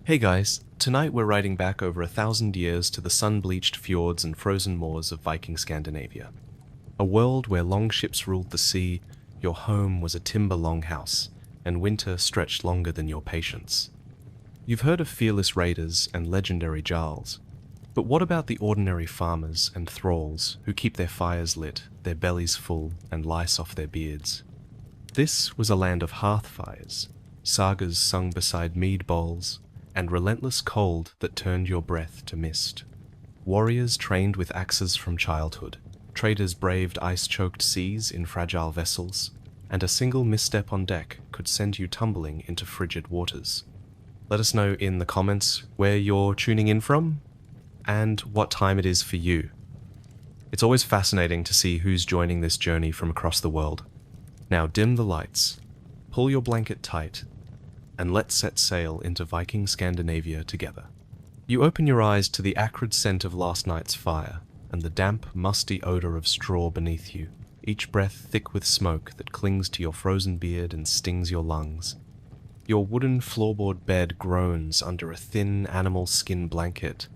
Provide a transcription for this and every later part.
Hey guys, tonight we're riding back over 1,000 years to the sun-bleached fjords and frozen moors of Viking Scandinavia. A world where longships ruled the sea, your home was a timber longhouse, and winter stretched longer than your patience. You've heard of fearless raiders and legendary jarls, but what about the ordinary farmers and thralls who keep their fires lit, their bellies full, and lice off their beards? This was a land of hearth fires, sagas sung beside mead bowls, and relentless cold that turned your breath to mist. Warriors trained with axes from childhood, traders braved ice-choked seas in fragile vessels, and a single misstep on deck could send you tumbling into frigid waters. Let us know in the comments where you're tuning in from, and what time it is for you. It's always fascinating to see who's joining this journey from across the world. Now dim the lights, pull your blanket tight, and let's set sail into Viking Scandinavia together. You open your eyes to the acrid scent of last night's fire, and the damp, musty odor of straw beneath you, each breath thick with smoke that clings to your frozen beard and stings your lungs. Your wooden floorboard bed groans under a thin animal skin blanket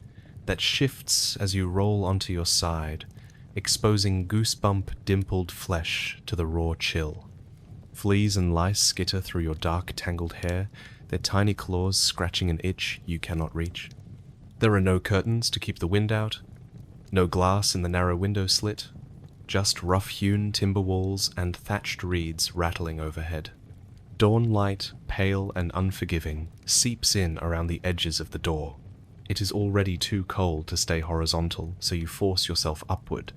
that shifts as you roll onto your side, exposing goosebump-dimpled flesh to the raw chill. Fleas and lice skitter through your dark, tangled hair, their tiny claws scratching an itch you cannot reach. There are no curtains to keep the wind out, no glass in the narrow window slit, just rough-hewn timber walls and thatched reeds rattling overhead. Dawn light, pale and unforgiving, seeps in around the edges of the door. It is already too cold to stay horizontal, so you force yourself upward,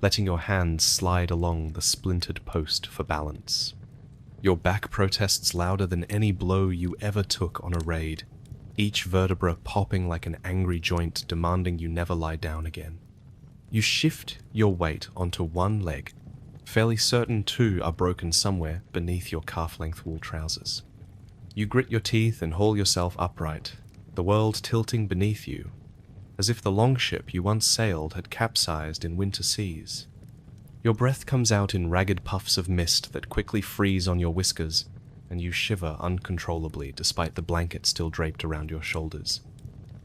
letting your hands slide along the splintered post for balance. Your back protests louder than any blow you ever took on a raid, each vertebra popping like an angry joint demanding you never lie down again. You shift your weight onto one leg, fairly certain two are broken somewhere beneath your calf-length wool trousers. You grit your teeth and haul yourself upright, the world tilting beneath you, as if the longship you once sailed had capsized in winter seas. Your breath comes out in ragged puffs of mist that quickly freeze on your whiskers, and you shiver uncontrollably despite the blanket still draped around your shoulders.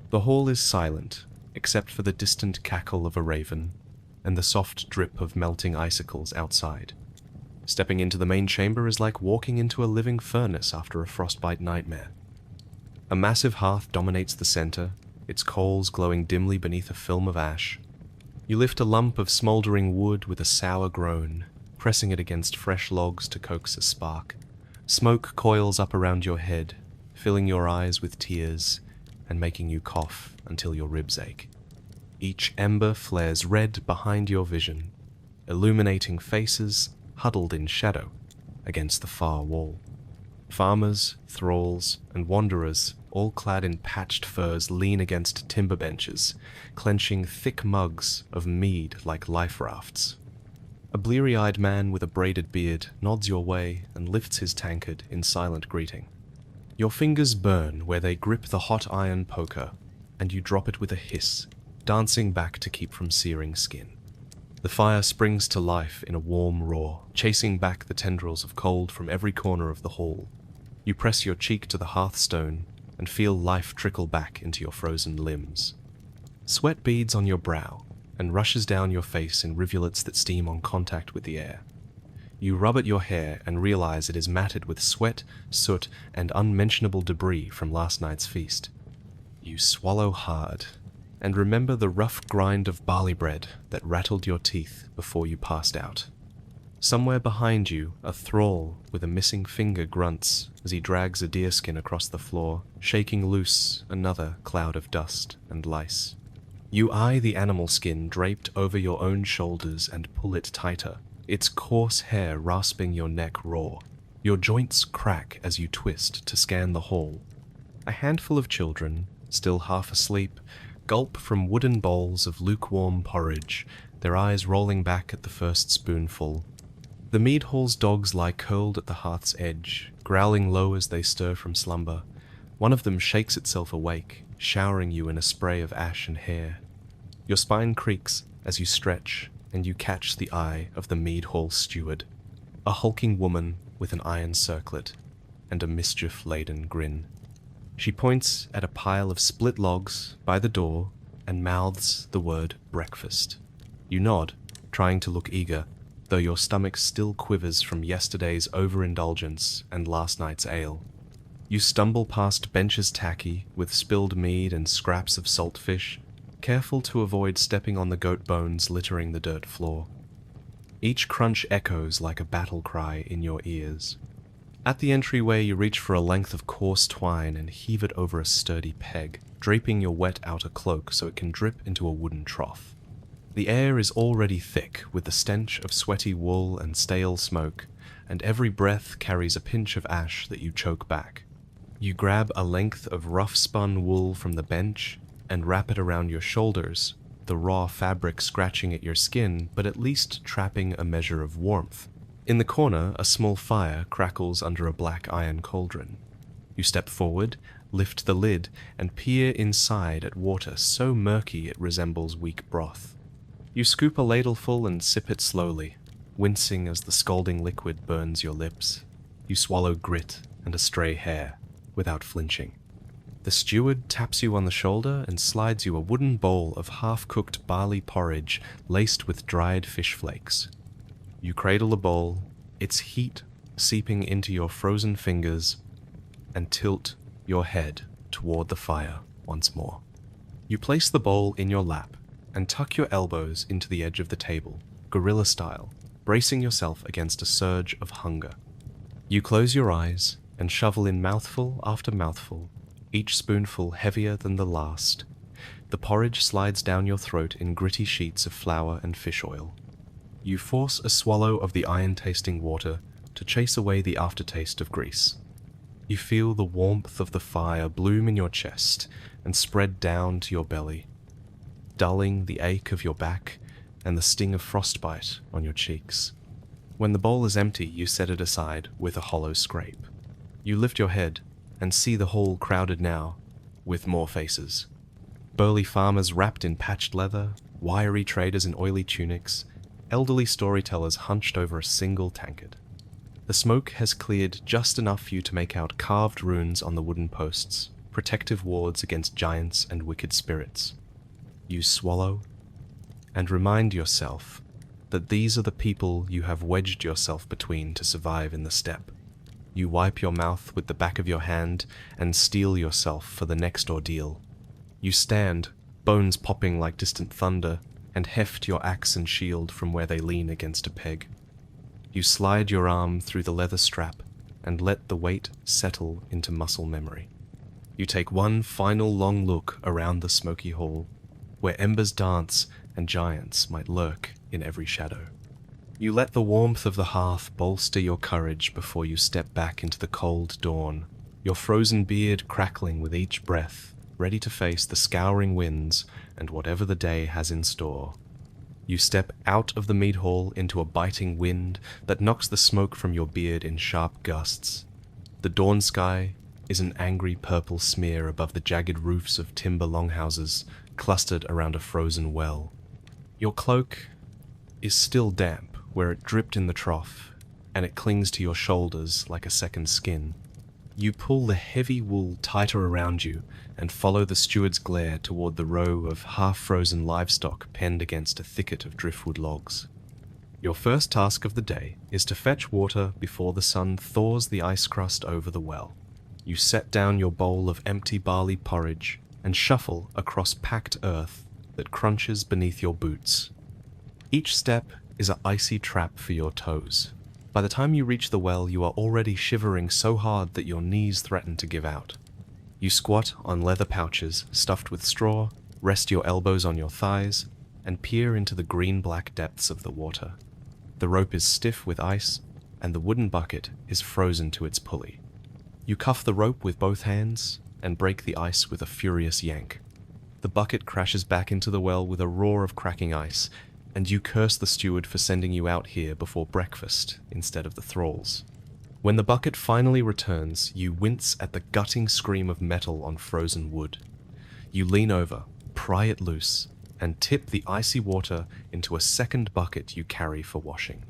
The hall is silent, except for the distant cackle of a raven and the soft drip of melting icicles outside. Stepping into the main chamber is like walking into a living furnace after a frostbite nightmare. A massive hearth dominates the center, its coals glowing dimly beneath a film of ash. You lift a lump of smoldering wood with a sour groan, pressing it against fresh logs to coax a spark. Smoke coils up around your head, filling your eyes with tears and making you cough until your ribs ache. Each ember flares red behind your vision, illuminating faces huddled in shadow against the far wall. Farmers, thralls, and wanderers, all clad in patched furs, lean against timber benches, clenching thick mugs of mead like life rafts. A bleary-eyed man with a braided beard nods your way and lifts his tankard in silent greeting. Your fingers burn where they grip the hot iron poker, and you drop it with a hiss, dancing back to keep from searing skin. The fire springs to life in a warm roar, chasing back the tendrils of cold from every corner of the hall. You press your cheek to the hearthstone and feel life trickle back into your frozen limbs. Sweat beads on your brow and rushes down your face in rivulets that steam on contact with the air. You rub at your hair and realize it is matted with sweat, soot, and unmentionable debris from last night's feast. You swallow hard and remember the rough grind of barley bread that rattled your teeth before you passed out. Somewhere behind you, a thrall with a missing finger grunts as he drags a deerskin across the floor, shaking loose another cloud of dust and lice. You eye the animal skin draped over your own shoulders and pull it tighter, its coarse hair rasping your neck raw. Your joints crack as you twist to scan the hall. A handful of children, still half asleep, gulp from wooden bowls of lukewarm porridge, their eyes rolling back at the first spoonful. The mead hall's dogs lie curled at the hearth's edge, growling low as they stir from slumber. One of them shakes itself awake, showering you in a spray of ash and hair. Your spine creaks as you stretch, and you catch the eye of the mead hall steward, a hulking woman with an iron circlet and a mischief-laden grin. She points at a pile of split logs by the door and mouths the word breakfast. You nod, trying to look eager, though your stomach still quivers from yesterday's overindulgence and last night's ale. You stumble past benches tacky with spilled mead and scraps of saltfish, careful to avoid stepping on the goat bones littering the dirt floor. Each crunch echoes like a battle cry in your ears. At the entryway, you reach for a length of coarse twine and heave it over a sturdy peg, draping your wet outer cloak so it can drip into a wooden trough. The air is already thick with the stench of sweaty wool and stale smoke, and every breath carries a pinch of ash that you choke back. You grab a length of rough-spun wool from the bench and wrap it around your shoulders, the raw fabric scratching at your skin, but at least trapping a measure of warmth. In the corner, a small fire crackles under a black iron cauldron. You step forward, lift the lid, and peer inside at water so murky it resembles weak broth. You scoop a ladleful and sip it slowly, wincing as the scalding liquid burns your lips. You swallow grit and a stray hair, without flinching. The steward taps you on the shoulder and slides you a wooden bowl of half-cooked barley porridge laced with dried fish flakes. You cradle the bowl, its heat seeping into your frozen fingers, and tilt your head toward the fire once more. You place the bowl in your lap and tuck your elbows into the edge of the table, gorilla style, bracing yourself against a surge of hunger. You close your eyes and shovel in mouthful after mouthful, each spoonful heavier than the last. The porridge slides down your throat in gritty sheets of flour and fish oil. You force a swallow of the iron-tasting water to chase away the aftertaste of grease. You feel the warmth of the fire bloom in your chest and spread down to your belly, dulling the ache of your back and the sting of frostbite on your cheeks. When the bowl is empty, you set it aside with a hollow scrape. You lift your head and see the hall crowded now with more faces. Burly farmers wrapped in patched leather, wiry traders in oily tunics, elderly storytellers hunched over a single tankard. The smoke has cleared just enough for you to make out carved runes on the wooden posts, protective wards against giants and wicked spirits. You swallow and remind yourself that these are the people you have wedged yourself between to survive in the steppe. You wipe your mouth with the back of your hand and steel yourself for the next ordeal. You stand, bones popping like distant thunder, and heft your axe and shield from where they lean against a peg. You slide your arm through the leather strap and let the weight settle into muscle memory. You take one final long look around the smoky hall, where embers dance and giants might lurk in every shadow. You let the warmth of the hearth bolster your courage before you step back into the cold dawn, your frozen beard crackling with each breath, ready to face the scouring winds and whatever the day has in store. You step out of the mead hall into a biting wind that knocks the smoke from your beard in sharp gusts. The dawn sky is an angry purple smear above the jagged roofs of timber longhouses clustered around a frozen well. Your cloak is still damp where it dripped in the trough, and it clings to your shoulders like a second skin. You pull the heavy wool tighter around you and follow the steward's glare toward the row of half-frozen livestock penned against a thicket of driftwood logs. Your first task of the day is to fetch water before the sun thaws the ice crust over the well. You set down your bowl of empty barley porridge and shuffle across packed earth that crunches beneath your boots. Each step is an icy trap for your toes. By the time you reach the well, you are already shivering so hard that your knees threaten to give out. You squat on leather pouches stuffed with straw, rest your elbows on your thighs, and peer into the green-black depths of the water. The rope is stiff with ice, and the wooden bucket is frozen to its pulley. You cuff the rope with both hands and break the ice with a furious yank. The bucket crashes back into the well with a roar of cracking ice, and you curse the steward for sending you out here before breakfast instead of the thralls. When the bucket finally returns, you wince at the gutting scream of metal on frozen wood. You lean over, pry it loose, and tip the icy water into a second bucket you carry for washing.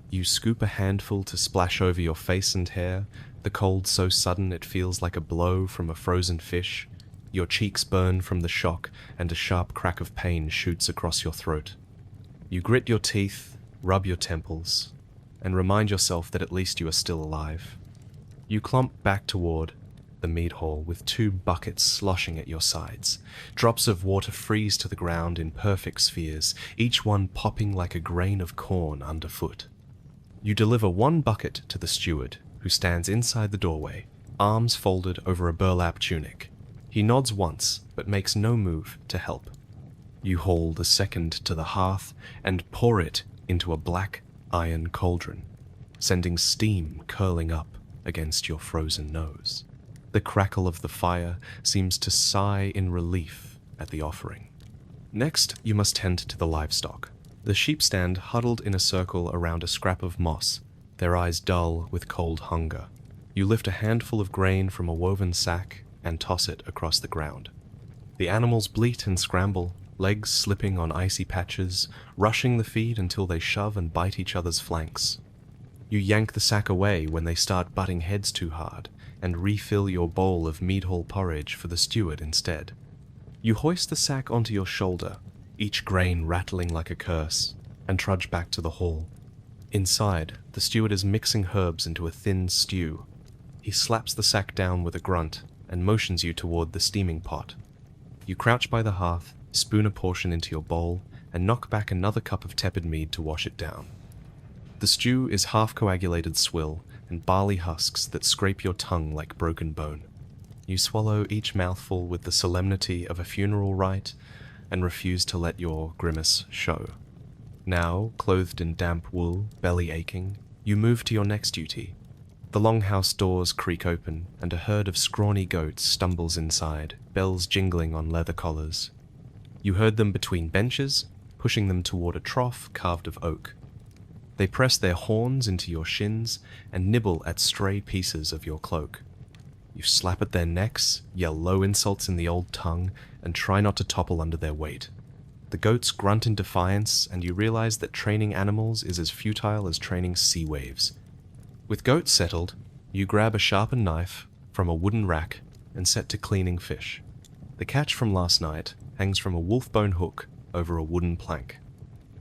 You scoop a handful to splash over your face and hair, the cold so sudden it feels like a blow from a frozen fish. Your cheeks burn from the shock, and a sharp crack of pain shoots across your throat. You grit your teeth, rub your temples, and remind yourself that at least you are still alive. You clomp back toward the mead hall with 2 buckets sloshing at your sides. Drops of water freeze to the ground in perfect spheres, each one popping like a grain of corn underfoot. You deliver 1 bucket to the steward, who stands inside the doorway, arms folded over a burlap tunic. He nods once, but makes no move to help. You haul the second to the hearth and pour it into a black iron cauldron, sending steam curling up against your frozen nose. The crackle of the fire seems to sigh in relief at the offering. Next, you must tend to the livestock. The sheep stand huddled in a circle around a scrap of moss, their eyes dull with cold hunger. You lift a handful of grain from a woven sack and toss it across the ground. The animals bleat and scramble, legs slipping on icy patches, rushing the feed until they shove and bite each other's flanks. You yank the sack away when they start butting heads too hard, and refill your bowl of mead hall porridge for the steward instead. You hoist the sack onto your shoulder, each grain rattling like a curse, and trudge back to the hall. Inside, the steward is mixing herbs into a thin stew. He slaps the sack down with a grunt and motions you toward the steaming pot. You crouch by the hearth, spoon a portion into your bowl, and knock back another cup of tepid mead to wash it down. The stew is half-coagulated swill and barley husks that scrape your tongue like broken bone. You swallow each mouthful with the solemnity of a funeral rite and refuse to let your grimace show. Now, clothed in damp wool, belly aching, you move to your next duty. The longhouse doors creak open, and a herd of scrawny goats stumbles inside, bells jingling on leather collars. You herd them between benches, pushing them toward a trough carved of oak. They press their horns into your shins and nibble at stray pieces of your cloak. You slap at their necks, yell low insults in the old tongue, and try not to topple under their weight. The goats grunt in defiance, and you realize that training animals is as futile as training sea waves. With goats settled, you grab a sharpened knife from a wooden rack and set to cleaning fish. The catch from last night hangs from a wolf-bone hook over a wooden plank.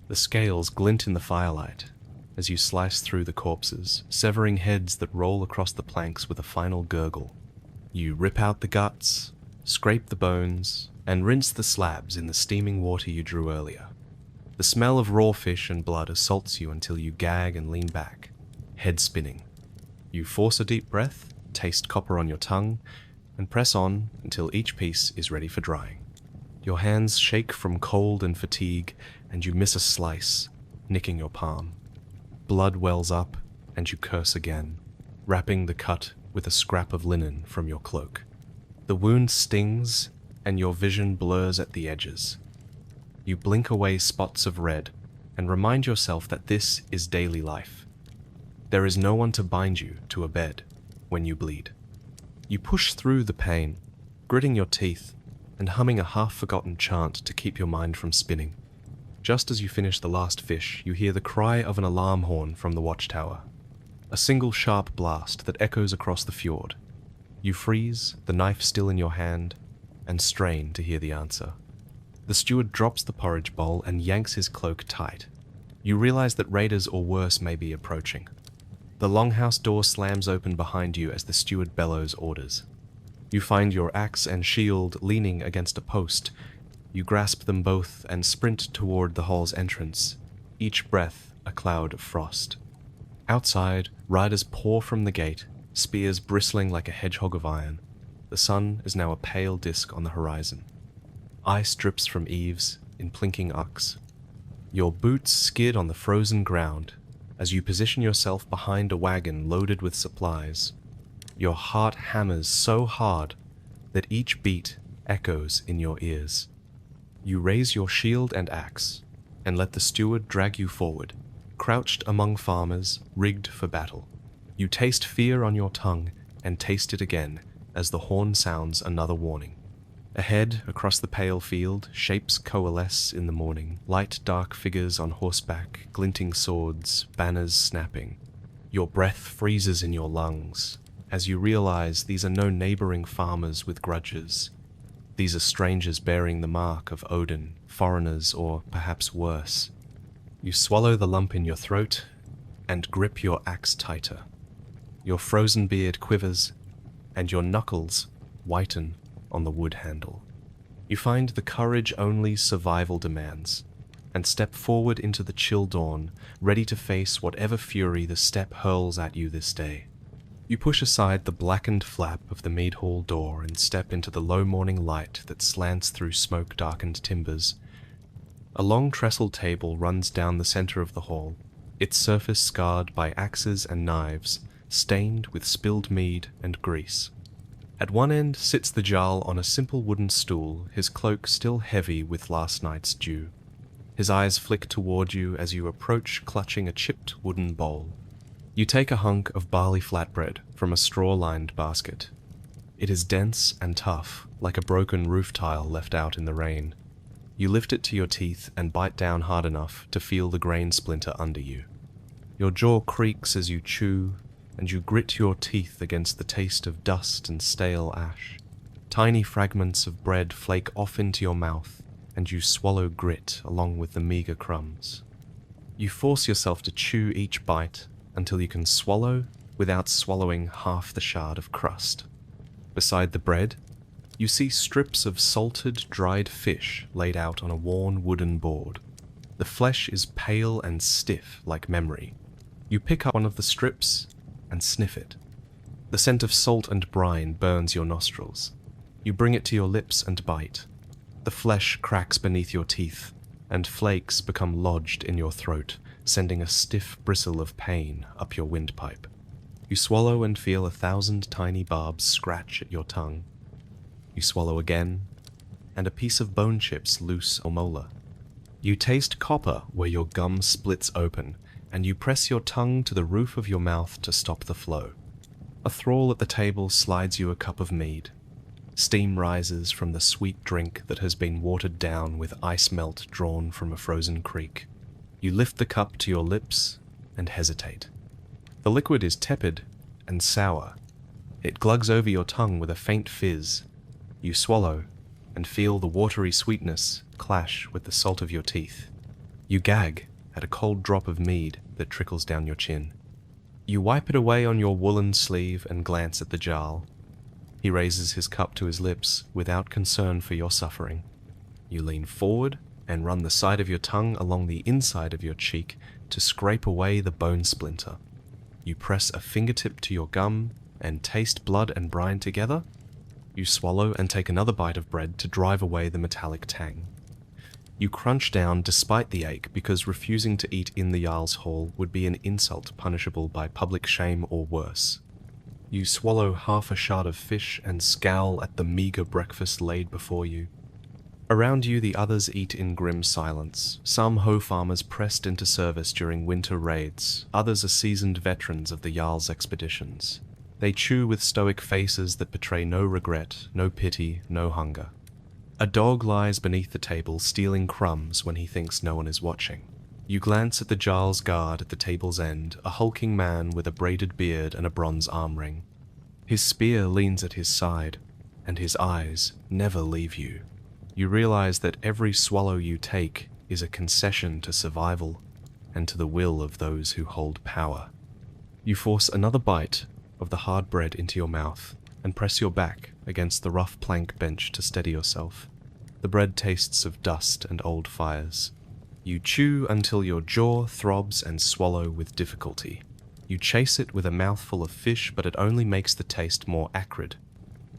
The scales glint in the firelight as you slice through the corpses, severing heads that roll across the planks with a final gurgle. You rip out the guts, scrape the bones, and rinse the slabs in the steaming water you drew earlier. The smell of raw fish and blood assaults you until you gag and lean back, head spinning. You force a deep breath, taste copper on your tongue, and press on until each piece is ready for drying. Your hands shake from cold and fatigue, and you miss a slice, nicking your palm. Blood wells up, and you curse again, wrapping the cut with a scrap of linen from your cloak. The wound stings, and your vision blurs at the edges. You blink away spots of red, and remind yourself that this is daily life. There is no one to bind you to a bed when you bleed. You push through the pain, gritting your teeth, and humming a half-forgotten chant to keep your mind from spinning. Just as you finish the last fish, you hear the cry of an alarm horn from the watchtower. A single sharp blast that echoes across the fjord. You freeze, the knife still in your hand, and strain to hear the answer. The steward drops the porridge bowl and yanks his cloak tight. You realize that raiders or worse may be approaching. The longhouse door slams open behind you as the steward bellows orders. You find your axe and shield leaning against a post. You grasp them both and sprint toward the hall's entrance, each breath a cloud of frost. Outside, riders pour from the gate, spears bristling like a hedgehog of iron. The sun is now a pale disk on the horizon. Ice drips from eaves in plinking arcs. Your boots skid on the frozen ground as you position yourself behind a wagon loaded with supplies. Your heart hammers so hard that each beat echoes in your ears. You raise your shield and axe, and let the steward drag you forward, crouched among farmers, rigged for battle. You taste fear on your tongue, and taste it again as the horn sounds another warning. Ahead, across the pale field, shapes coalesce in the morning, light dark figures on horseback, glinting swords, banners snapping. Your breath freezes in your lungs, as you realize these are no neighboring farmers with grudges. These are strangers bearing the mark of Odin, foreigners, or perhaps worse. You swallow the lump in your throat and grip your axe tighter. Your frozen beard quivers, and your knuckles whiten on the wood handle. You find the courage only survival demands, and step forward into the chill dawn, ready to face whatever fury the steppe hurls at you this day. You push aside the blackened flap of the mead hall door and step into the low morning light that slants through smoke-darkened timbers. A long trestle table runs down the center of the hall, its surface scarred by axes and knives, stained with spilled mead and grease. At one end sits the Jarl on a simple wooden stool, his cloak still heavy with last night's dew. His eyes flick toward you as you approach, clutching a chipped wooden bowl. You take a hunk of barley flatbread from a straw-lined basket. It is dense and tough, like a broken roof tile left out in the rain. You lift it to your teeth and bite down hard enough to feel the grain splinter under you. Your jaw creaks as you chew, and you grit your teeth against the taste of dust and stale ash. Tiny fragments of bread flake off into your mouth, and you swallow grit along with the meager crumbs. You force yourself to chew each bite until you can swallow without swallowing half the shard of crust. Beside the bread, you see strips of salted, dried fish laid out on a worn wooden board. The flesh is pale and stiff like memory. You pick up one of the strips and sniff it. The scent of salt and brine burns your nostrils. You bring it to your lips and bite. The flesh cracks beneath your teeth, and flakes become lodged in your throat, sending a stiff bristle of pain up your windpipe. You swallow and feel 1,000 tiny barbs scratch at your tongue. You swallow again, and a piece of bone chips loose or molar. You taste copper where your gum splits open, and you press your tongue to the roof of your mouth to stop the flow. A thrall at the table slides you a cup of mead. Steam rises from the sweet drink that has been watered down with ice melt drawn from a frozen creek. You lift the cup to your lips and hesitate. The liquid is tepid and sour. It glugs over your tongue with a faint fizz. You swallow and feel the watery sweetness clash with the salt of your teeth. You gag at a cold drop of mead that trickles down your chin. You wipe it away on your woolen sleeve and glance at the Jarl. He raises his cup to his lips without concern for your suffering. You lean forward and run the side of your tongue along the inside of your cheek to scrape away the bone splinter. You press a fingertip to your gum and taste blood and brine together. You swallow and take another bite of bread to drive away the metallic tang. You crunch down despite the ache because refusing to eat in the Jarl's hall would be an insult punishable by public shame or worse. You swallow half a shard of fish and scowl at the meager breakfast laid before you. Around you the others eat in grim silence. Some hoe farmers pressed into service during winter raids, others are seasoned veterans of the Jarl's expeditions. They chew with stoic faces that betray no regret, no pity, no hunger. A dog lies beneath the table stealing crumbs when he thinks no one is watching. You glance at the Jarl's guard at the table's end, a hulking man with a braided beard and a bronze arm ring. His spear leans at his side, and his eyes never leave you. You realize that every swallow you take is a concession to survival and to the will of those who hold power. You force another bite of the hard bread into your mouth and press your back against the rough plank bench to steady yourself. The bread tastes of dust and old fires. You chew until your jaw throbs and swallow with difficulty. You chase it with a mouthful of fish, but it only makes the taste more acrid.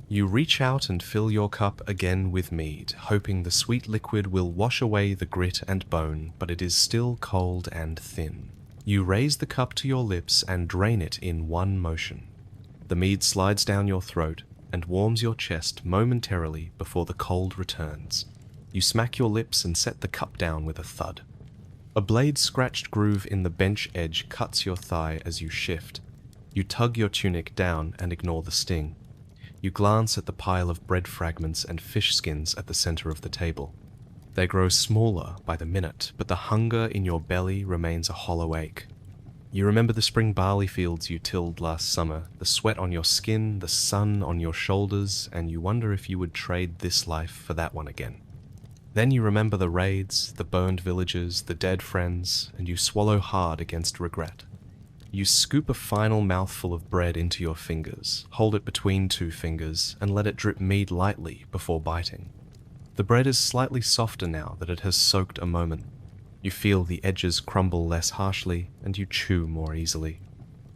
You reach out and fill your cup again with mead, hoping the sweet liquid will wash away the grit and bone, but it is still cold and thin. You raise the cup to your lips and drain it in one motion. The mead slides down your throat and warms your chest momentarily before the cold returns. You smack your lips and set the cup down with a thud. A blade-scratched groove in the bench edge cuts your thigh as you shift. You tug your tunic down and ignore the sting. You glance at the pile of bread fragments and fish skins at the center of the table. They grow smaller by the minute, but the hunger in your belly remains a hollow ache. You remember the spring barley fields you tilled last summer, the sweat on your skin, the sun on your shoulders, and you wonder if you would trade this life for that one again. Then you remember the raids, the burned villages, the dead friends, and you swallow hard against regret. You scoop a final mouthful of bread into your fingers, hold it between two fingers, and let it drip mead lightly before biting. The bread is slightly softer now that it has soaked a moment. You feel the edges crumble less harshly, and you chew more easily.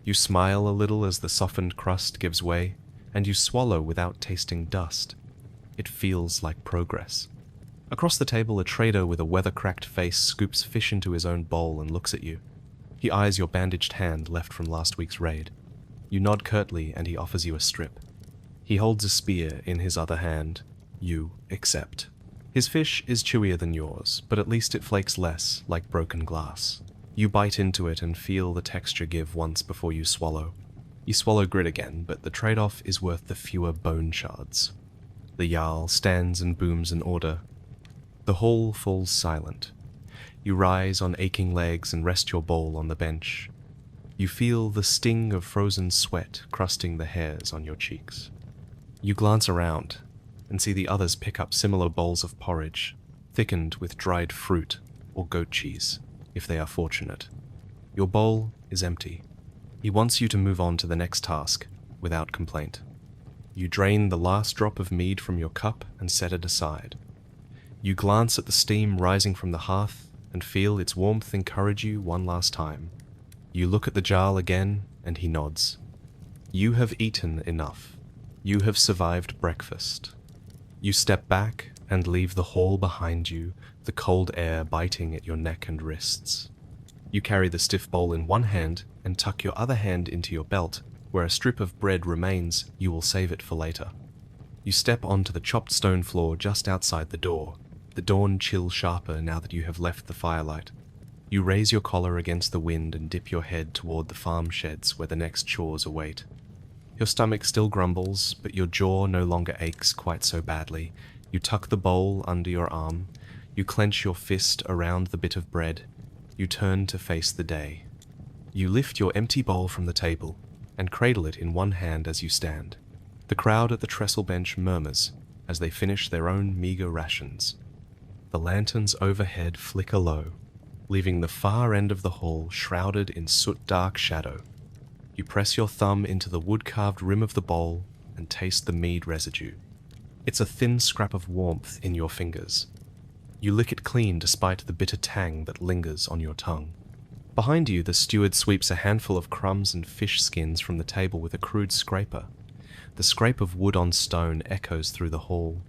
You smile a little as the softened crust gives way, and you swallow without tasting dust. It feels like progress. Across the table, a trader with a weather-cracked face scoops fish into his own bowl and looks at you. He eyes your bandaged hand left from last week's raid. You nod curtly and he offers you a strip. He holds a spear in his other hand. You accept. His fish is chewier than yours, but at least it flakes less, like broken glass. You bite into it and feel the texture give once before you swallow. You swallow grit again, but the trade-off is worth the fewer bone shards. The Jarl stands and booms an order. The hall falls silent. You rise on aching legs and rest your bowl on the bench. You feel the sting of frozen sweat crusting the hairs on your cheeks. You glance around and see the others pick up similar bowls of porridge, thickened with dried fruit or goat cheese, if they are fortunate. Your bowl is empty. He wants you to move on to the next task, without complaint. You drain the last drop of mead from your cup and set it aside. You glance at the steam rising from the hearth and feel its warmth encourage you one last time. You look at the Jarl again, and he nods. You have eaten enough. You have survived breakfast. You step back and leave the hall behind you, the cold air biting at your neck and wrists. You carry the stiff bowl in one hand and tuck your other hand into your belt. Where a strip of bread remains, you will save it for later. You step onto the chopped stone floor just outside the door, the dawn chill sharper now that you have left the firelight. You raise your collar against the wind and dip your head toward the farm sheds where the next chores await. Your stomach still grumbles, but your jaw no longer aches quite so badly. You tuck the bowl under your arm. You clench your fist around the bit of bread. You turn to face the day. You lift your empty bowl from the table and cradle it in one hand as you stand. The crowd at the trestle bench murmurs as they finish their own meager rations. The lanterns overhead flicker low, leaving the far end of the hall shrouded in soot-dark shadow. You press your thumb into the wood-carved rim of the bowl and taste the mead residue. It's a thin scrap of warmth in your fingers. You lick it clean despite the bitter tang that lingers on your tongue. Behind you, the steward sweeps a handful of crumbs and fish skins from the table with a crude scraper. The scrape of wood on stone echoes through the hall.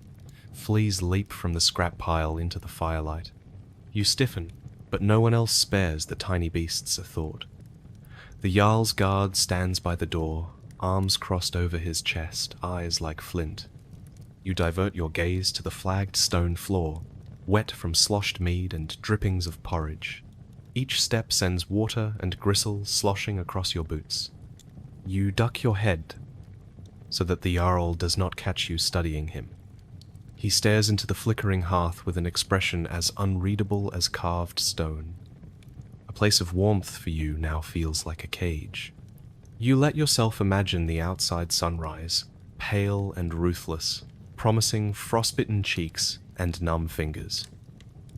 Fleas leap from the scrap pile into the firelight. You stiffen, but no one else spares the tiny beasts a thought. The Jarl's guard stands by the door, arms crossed over his chest, eyes like flint. You divert your gaze to the flagged stone floor, wet from sloshed mead and drippings of porridge. Each step sends water and gristle sloshing across your boots. You duck your head so that the Jarl does not catch you studying him. He stares into the flickering hearth with an expression as unreadable as carved stone. A place of warmth for you now feels like a cage. You let yourself imagine the outside sunrise, pale and ruthless, promising frostbitten cheeks and numb fingers.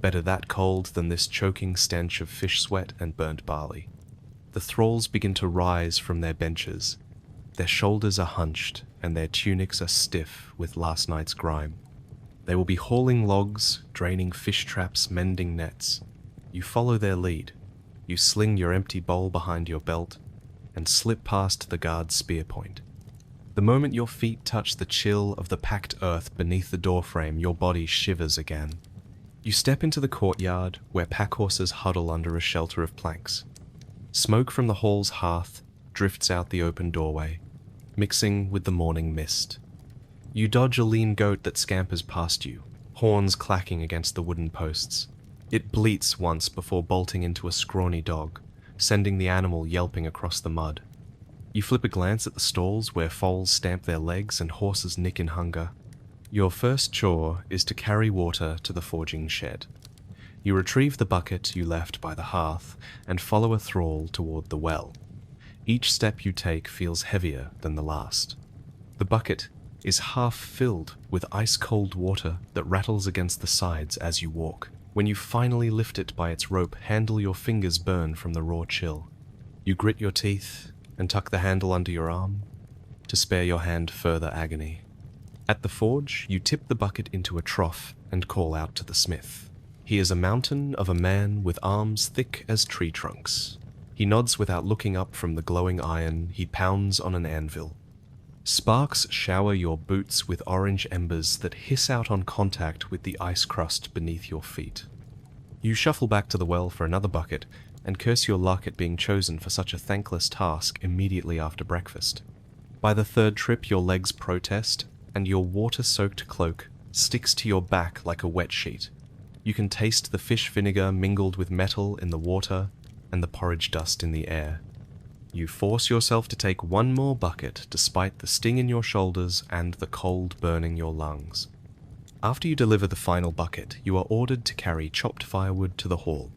Better that cold than this choking stench of fish sweat and burnt barley. The thralls begin to rise from their benches. Their shoulders are hunched and their tunics are stiff with last night's grime. They will be hauling logs, draining fish traps, mending nets. You follow their lead. You sling your empty bowl behind your belt and slip past the guard's spear point. The moment your feet touch the chill of the packed earth beneath the doorframe, your body shivers again. You step into the courtyard where packhorses huddle under a shelter of planks. Smoke from the hall's hearth drifts out the open doorway, mixing with the morning mist. You dodge a lean goat that scampers past you, horns clacking against the wooden posts. It bleats once before bolting into a scrawny dog, sending the animal yelping across the mud. You flip a glance at the stalls where foals stamp their legs and horses nick in hunger. Your first chore is to carry water to the forging shed. You retrieve the bucket you left by the hearth and follow a thrall toward the well. Each step you take feels heavier than the last. The bucket is half filled with ice-cold water that rattles against the sides as you walk. When you finally lift it by its rope handle, your fingers burn from the raw chill. You grit your teeth and tuck the handle under your arm to spare your hand further agony. At the forge, you tip the bucket into a trough and call out to the smith. He is a mountain of a man with arms thick as tree trunks. He nods without looking up from the glowing iron he pounds on an anvil. Sparks shower your boots with orange embers that hiss out on contact with the ice crust beneath your feet. You shuffle back to the well for another bucket and curse your luck at being chosen for such a thankless task immediately after breakfast. By the third trip, your legs protest, and your water-soaked cloak sticks to your back like a wet sheet. You can taste the fish vinegar mingled with metal in the water and the porridge dust in the air. You force yourself to take one more bucket despite the sting in your shoulders and the cold burning your lungs. After you deliver the final bucket, you are ordered to carry chopped firewood to the hall.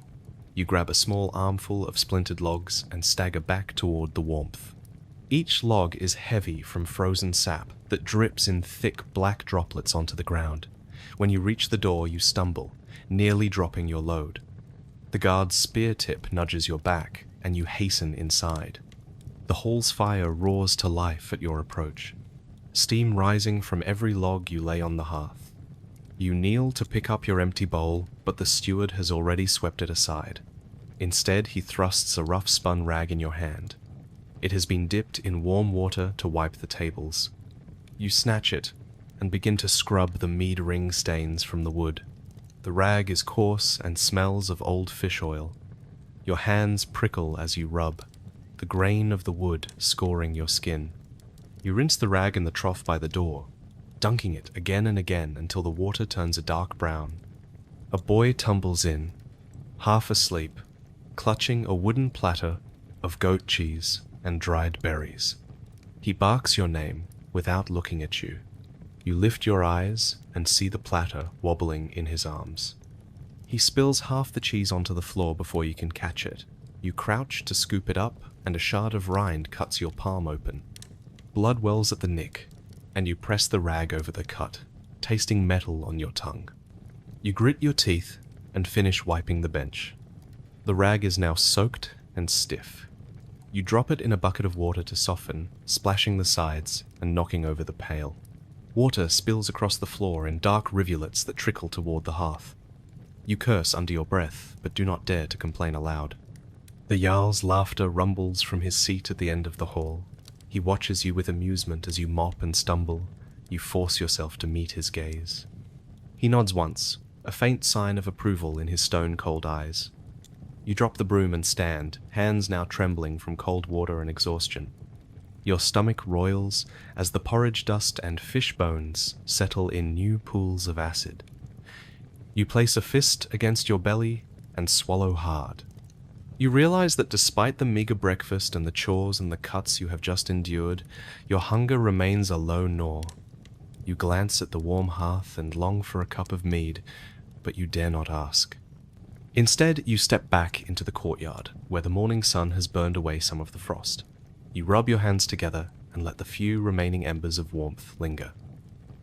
You grab a small armful of splintered logs and stagger back toward the warmth. Each log is heavy from frozen sap that drips in thick black droplets onto the ground. When you reach the door, you stumble, nearly dropping your load. The guard's spear tip nudges your back, and you hasten inside. The hall's fire roars to life at your approach, steam rising from every log you lay on the hearth. You kneel to pick up your empty bowl, but the steward has already swept it aside. Instead, he thrusts a rough-spun rag in your hand. It has been dipped in warm water to wipe the tables. You snatch it and begin to scrub the mead ring stains from the wood. The rag is coarse and smells of old fish oil. Your hands prickle as you rub, the grain of the wood scoring your skin. You rinse the rag in the trough by the door, dunking it again and again until the water turns a dark brown. A boy tumbles in, half asleep, clutching a wooden platter of goat cheese and dried berries. He barks your name without looking at you. You lift your eyes and see the platter wobbling in his arms. He spills half the cheese onto the floor before you can catch it. You crouch to scoop it up, and a shard of rind cuts your palm open. Blood wells at the nick, and you press the rag over the cut, tasting metal on your tongue. You grit your teeth and finish wiping the bench. The rag is now soaked and stiff. You drop it in a bucket of water to soften, splashing the sides and knocking over the pail. Water spills across the floor in dark rivulets that trickle toward the hearth. You curse under your breath, but do not dare to complain aloud. The Jarl's laughter rumbles from his seat at the end of the hall. He watches you with amusement as you mop and stumble. You force yourself to meet his gaze. He nods once, a faint sign of approval in his stone-cold eyes. You drop the broom and stand, hands now trembling from cold water and exhaustion. Your stomach roils as the porridge dust and fish bones settle in new pools of acid. You place a fist against your belly and swallow hard. You realize that despite the meager breakfast and the chores and the cuts you have just endured, your hunger remains a low gnaw. You glance at the warm hearth and long for a cup of mead, but you dare not ask. Instead, you step back into the courtyard, where the morning sun has burned away some of the frost. You rub your hands together and let the few remaining embers of warmth linger.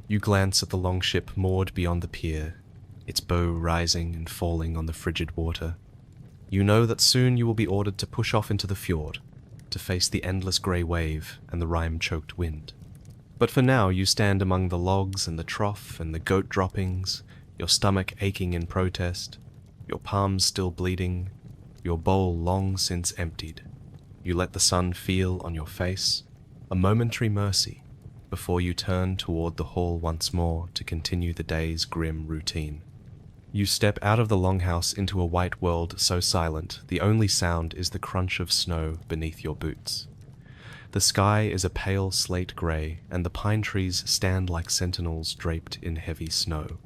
You glance at the longship moored beyond the pier, its bow rising and falling on the frigid water. You know that soon you will be ordered to push off into the fjord, to face the endless grey wave and the rime-choked wind. But for now you stand among the logs and the trough and the goat droppings, your stomach aching in protest, your palms still bleeding, your bowl long since emptied. You let the sun feel on your face, a momentary mercy, before you turn toward the hall once more to continue the day's grim routine. You step out of the longhouse into a white world so silent the only sound is the crunch of snow beneath your boots. The sky is a pale slate grey, and the pine trees stand like sentinels draped in heavy snow.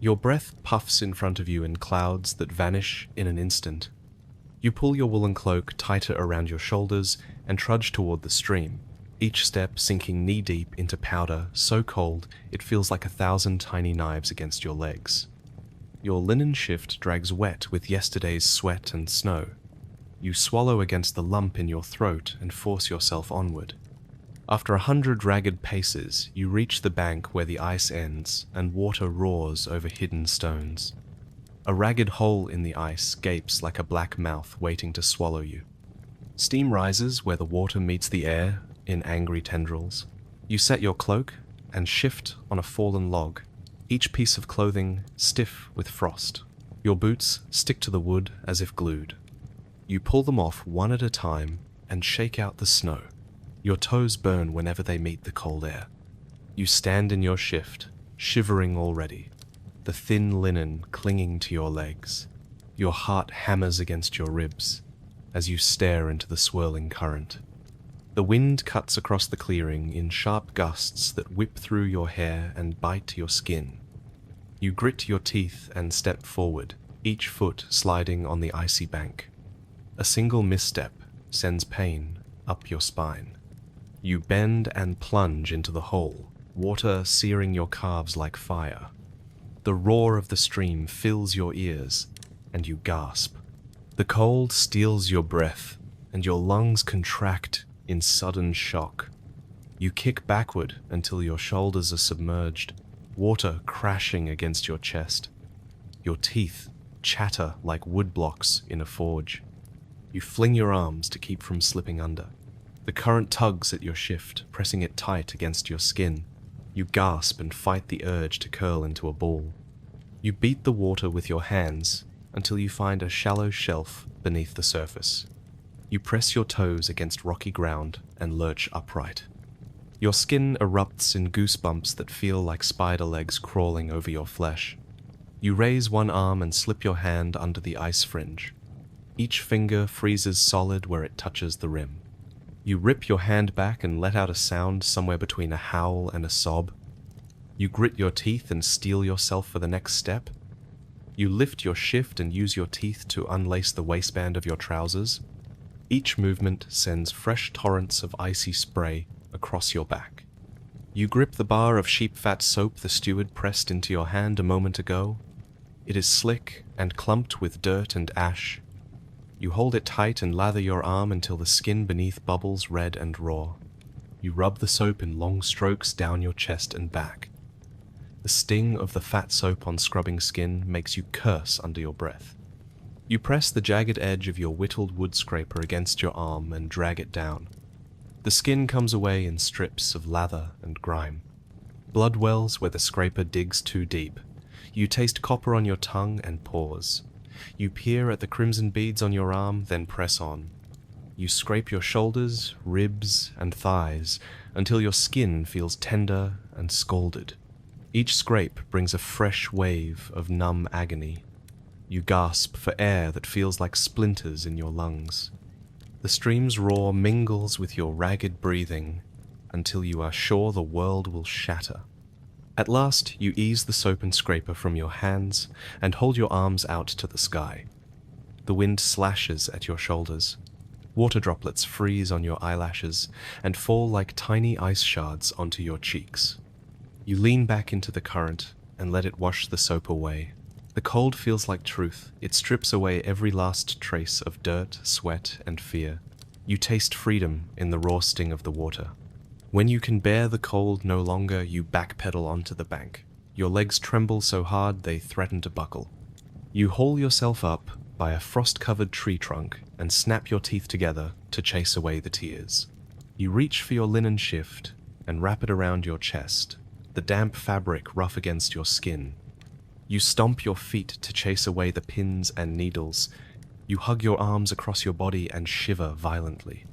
Your breath puffs in front of you in clouds that vanish in an instant. You pull your woolen cloak tighter around your shoulders and trudge toward the stream, each step sinking knee-deep into powder so cold it feels like 1,000 tiny knives against your legs. Your linen shift drags wet with yesterday's sweat and snow. You swallow against the lump in your throat and force yourself onward. After 100 ragged paces, you reach the bank where the ice ends and water roars over hidden stones. A ragged hole in the ice gapes like a black mouth waiting to swallow you. Steam rises where the water meets the air in angry tendrils. You set your cloak and shift on a fallen log, each piece of clothing stiff with frost. Your boots stick to the wood as if glued. You pull them off one at a time and shake out the snow. Your toes burn whenever they meet the cold air. You stand in your shift, shivering already, the thin linen clinging to your legs. Your heart hammers against your ribs as you stare into the swirling current. The wind cuts across the clearing in sharp gusts that whip through your hair and bite your skin. You grit your teeth and step forward, each foot sliding on the icy bank. A single misstep sends pain up your spine. You bend and plunge into the hole, water searing your calves like fire. The roar of the stream fills your ears, and you gasp. The cold steals your breath, and your lungs contract in sudden shock. You kick backward until your shoulders are submerged, water crashing against your chest. Your teeth chatter like wood blocks in a forge. You fling your arms to keep from slipping under. The current tugs at your shift, pressing it tight against your skin. You gasp and fight the urge to curl into a ball. You beat the water with your hands until you find a shallow shelf beneath the surface. You press your toes against rocky ground and lurch upright. Your skin erupts in goosebumps that feel like spider legs crawling over your flesh. You raise one arm and slip your hand under the ice fringe. Each finger freezes solid where it touches the rim. You rip your hand back and let out a sound somewhere between a howl and a sob. You grit your teeth and steel yourself for the next step. You lift your shift and use your teeth to unlace the waistband of your trousers. Each movement sends fresh torrents of icy spray across your back. You grip the bar of sheep fat soap the steward pressed into your hand a moment ago. It is slick and clumped with dirt and ash. You hold it tight and lather your arm until the skin beneath bubbles red and raw. You rub the soap in long strokes down your chest and back. The sting of the fat soap on scrubbing skin makes you curse under your breath. You press the jagged edge of your whittled wood scraper against your arm and drag it down. The skin comes away in strips of lather and grime. Blood wells where the scraper digs too deep. You taste copper on your tongue and pause. You peer at the crimson beads on your arm, then press on. You scrape your shoulders, ribs, and thighs until your skin feels tender and scalded. Each scrape brings a fresh wave of numb agony. You gasp for air that feels like splinters in your lungs. The stream's roar mingles with your ragged breathing until you are sure the world will shatter. At last, you ease the soap and scraper from your hands and hold your arms out to the sky. The wind slashes at your shoulders. Water droplets freeze on your eyelashes and fall like tiny ice shards onto your cheeks. You lean back into the current and let it wash the soap away. The cold feels like truth. It strips away every last trace of dirt, sweat, and fear. You taste freedom in the raw sting of the water. When you can bear the cold no longer, you backpedal onto the bank. Your legs tremble so hard they threaten to buckle. You haul yourself up by a frost-covered tree trunk and snap your teeth together to chase away the tears. You reach for your linen shift and wrap it around your chest, the damp fabric rough against your skin. You stomp your feet to chase away the pins and needles. You hug your arms across your body and shiver violently.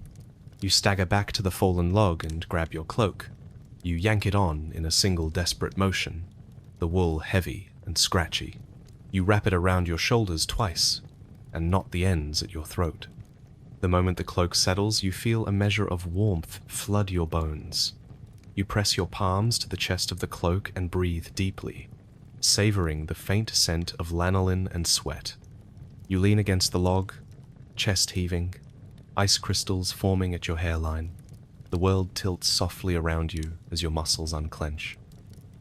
You stagger back to the fallen log and grab your cloak. You yank it on in a single desperate motion, the wool heavy and scratchy. You wrap it around your shoulders twice, and knot the ends at your throat. The moment the cloak settles, you feel a measure of warmth flood your bones. You press your palms to the chest of the cloak and breathe deeply, savoring the faint scent of lanolin and sweat. You lean against the log, chest heaving, ice crystals forming at your hairline. The world tilts softly around you as your muscles unclench.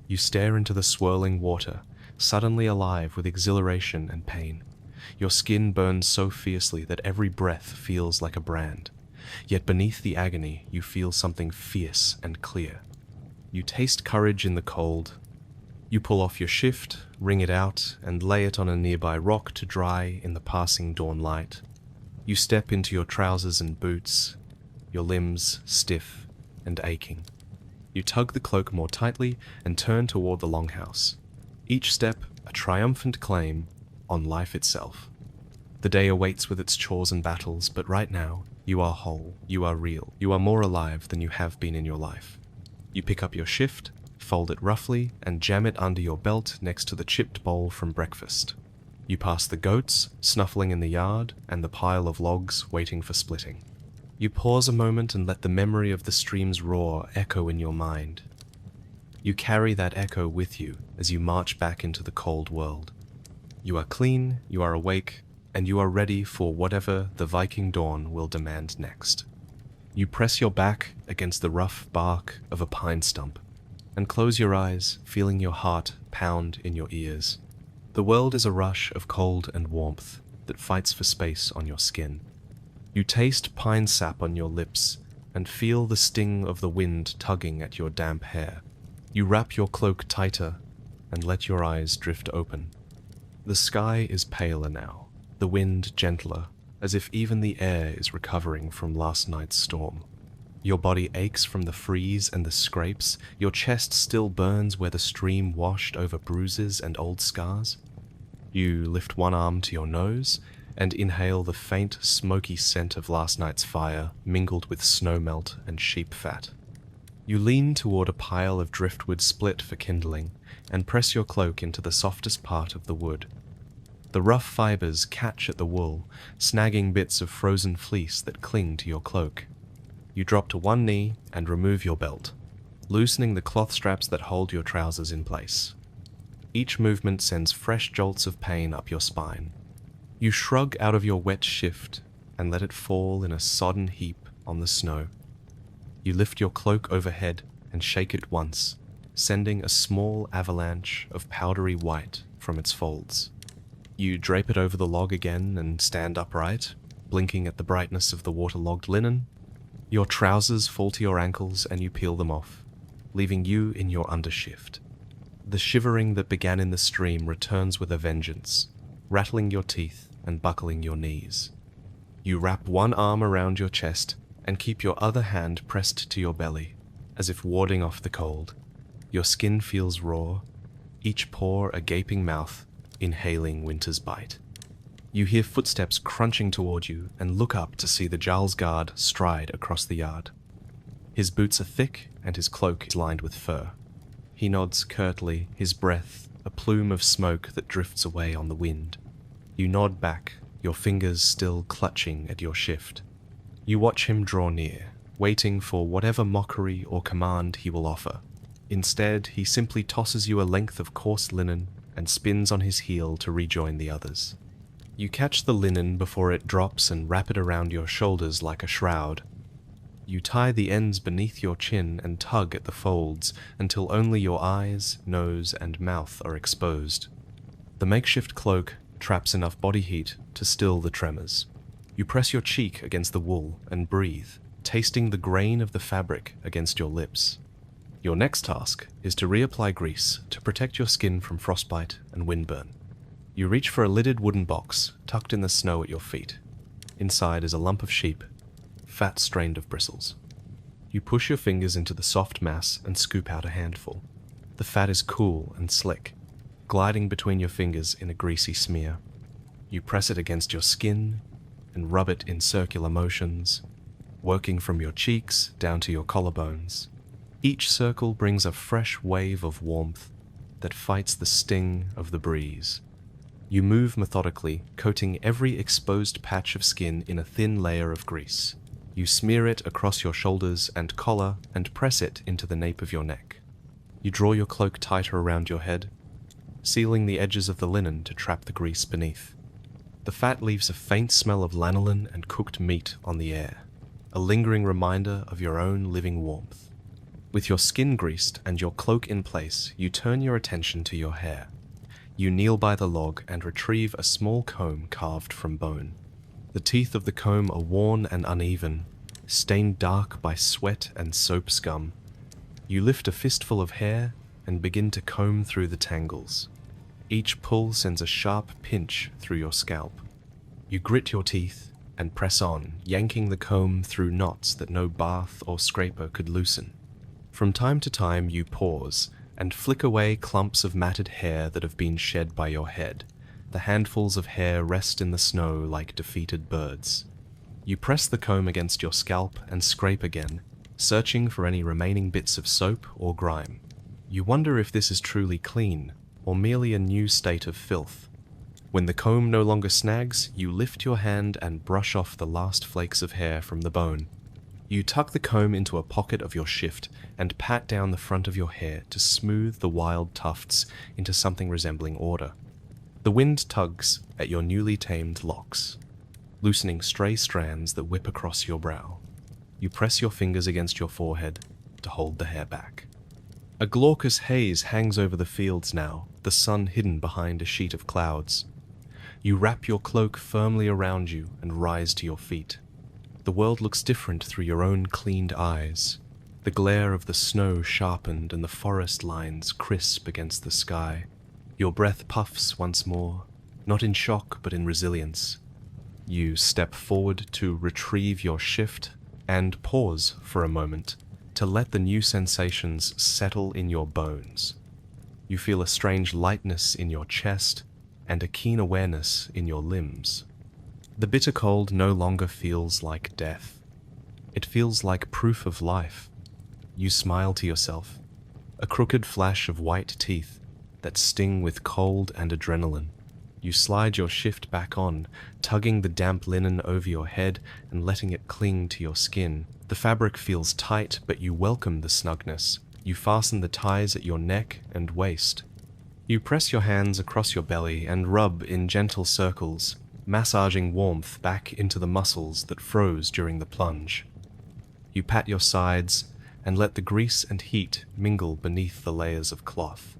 You stare into the swirling water, suddenly alive with exhilaration and pain. Your skin burns so fiercely that every breath feels like a brand. Yet beneath the agony, you feel something fierce and clear. You taste courage in the cold. You pull off your shift, wring it out, and lay it on a nearby rock to dry in the passing dawn light. You step into your trousers and boots, your limbs stiff and aching. You tug the cloak more tightly and turn toward the longhouse. Each step a triumphant claim on life itself. The day awaits with its chores and battles, but right now, you are whole, you are real, you are more alive than you have been in your life. You pick up your shift, fold it roughly, and jam it under your belt next to the chipped bowl from breakfast. You pass the goats, snuffling in the yard, and the pile of logs waiting for splitting. You pause a moment and let the memory of the stream's roar echo in your mind. You carry that echo with you as you march back into the cold world. You are clean, you are awake, and you are ready for whatever the Viking dawn will demand next. You press your back against the rough bark of a pine stump and close your eyes, feeling your heart pound in your ears. The world is a rush of cold and warmth that fights for space on your skin. You taste pine sap on your lips and feel the sting of the wind tugging at your damp hair. You wrap your cloak tighter and let your eyes drift open. The sky is paler now, the wind gentler, as if even the air is recovering from last night's storm. Your body aches from the freeze and the scrapes, your chest still burns where the stream washed over bruises and old scars. You lift one arm to your nose and inhale the faint, smoky scent of last night's fire mingled with snowmelt and sheep fat. You lean toward a pile of driftwood split for kindling and press your cloak into the softest part of the wood. The rough fibers catch at the wool, snagging bits of frozen fleece that cling to your cloak. You drop to one knee and remove your belt, loosening the cloth straps that hold your trousers in place. Each movement sends fresh jolts of pain up your spine. You shrug out of your wet shift and let it fall in a sodden heap on the snow. You lift your cloak overhead and shake it once, sending a small avalanche of powdery white from its folds. You drape it over the log again and stand upright, blinking at the brightness of the waterlogged linen. Your trousers fall to your ankles and you peel them off, leaving you in your undershift. The shivering that began in the stream returns with a vengeance, rattling your teeth and buckling your knees. You wrap one arm around your chest and keep your other hand pressed to your belly, as if warding off the cold. Your skin feels raw, each pore a gaping mouth, inhaling winter's bite. You hear footsteps crunching toward you and look up to see the Jarl's guard stride across the yard. His boots are thick and his cloak is lined with fur. He nods curtly, his breath a plume of smoke that drifts away on the wind. You nod back, your fingers still clutching at your shift. You watch him draw near, waiting for whatever mockery or command he will offer. Instead, he simply tosses you a length of coarse linen and spins on his heel to rejoin the others. You catch the linen before it drops and wrap it around your shoulders like a shroud. You tie the ends beneath your chin and tug at the folds until only your eyes, nose, and mouth are exposed. The makeshift cloak traps enough body heat to still the tremors. You press your cheek against the wool and breathe, tasting the grain of the fabric against your lips. Your next task is to reapply grease to protect your skin from frostbite and windburn. You reach for a lidded wooden box tucked in the snow at your feet. Inside is a lump of sheep, fat strained of bristles. You push your fingers into the soft mass and scoop out a handful. The fat is cool and slick, gliding between your fingers in a greasy smear. You press it against your skin and rub it in circular motions, working from your cheeks down to your collarbones. Each circle brings a fresh wave of warmth that fights the sting of the breeze. You move methodically, coating every exposed patch of skin in a thin layer of grease. You smear it across your shoulders and collar and press it into the nape of your neck. You draw your cloak tighter around your head, sealing the edges of the linen to trap the grease beneath. The fat leaves a faint smell of lanolin and cooked meat on the air, a lingering reminder of your own living warmth. With your skin greased and your cloak in place, you turn your attention to your hair. You kneel by the log and retrieve a small comb carved from bone. The teeth of the comb are worn and uneven, stained dark by sweat and soap scum. You lift a fistful of hair and begin to comb through the tangles. Each pull sends a sharp pinch through your scalp. You grit your teeth and press on, yanking the comb through knots that no bath or scraper could loosen. From time to time you pause and flick away clumps of matted hair that have been shed by your head. The handfuls of hair rest in the snow like defeated birds. You press the comb against your scalp and scrape again, searching for any remaining bits of soap or grime. You wonder if this is truly clean, or merely a new state of filth. When the comb no longer snags, you lift your hand and brush off the last flakes of hair from the bone. You tuck the comb into a pocket of your shift and pat down the front of your hair to smooth the wild tufts into something resembling order. The wind tugs at your newly tamed locks, loosening stray strands that whip across your brow. You press your fingers against your forehead to hold the hair back. A glaucous haze hangs over the fields now, the sun hidden behind a sheet of clouds. You wrap your cloak firmly around you and rise to your feet. The world looks different through your own cleaned eyes. The glare of the snow sharpened and the forest lines crisp against the sky. Your breath puffs once more, not in shock but in resilience. You step forward to retrieve your shift and pause for a moment to let the new sensations settle in your bones. You feel a strange lightness in your chest and a keen awareness in your limbs. The bitter cold no longer feels like death. It feels like proof of life. You smile to yourself, a crooked flash of white teeth that sting with cold and adrenaline. You slide your shift back on, tugging the damp linen over your head and letting it cling to your skin. The fabric feels tight, but you welcome the snugness. You fasten the ties at your neck and waist. You press your hands across your belly and rub in gentle circles, massaging warmth back into the muscles that froze during the plunge. You pat your sides and let the grease and heat mingle beneath the layers of cloth.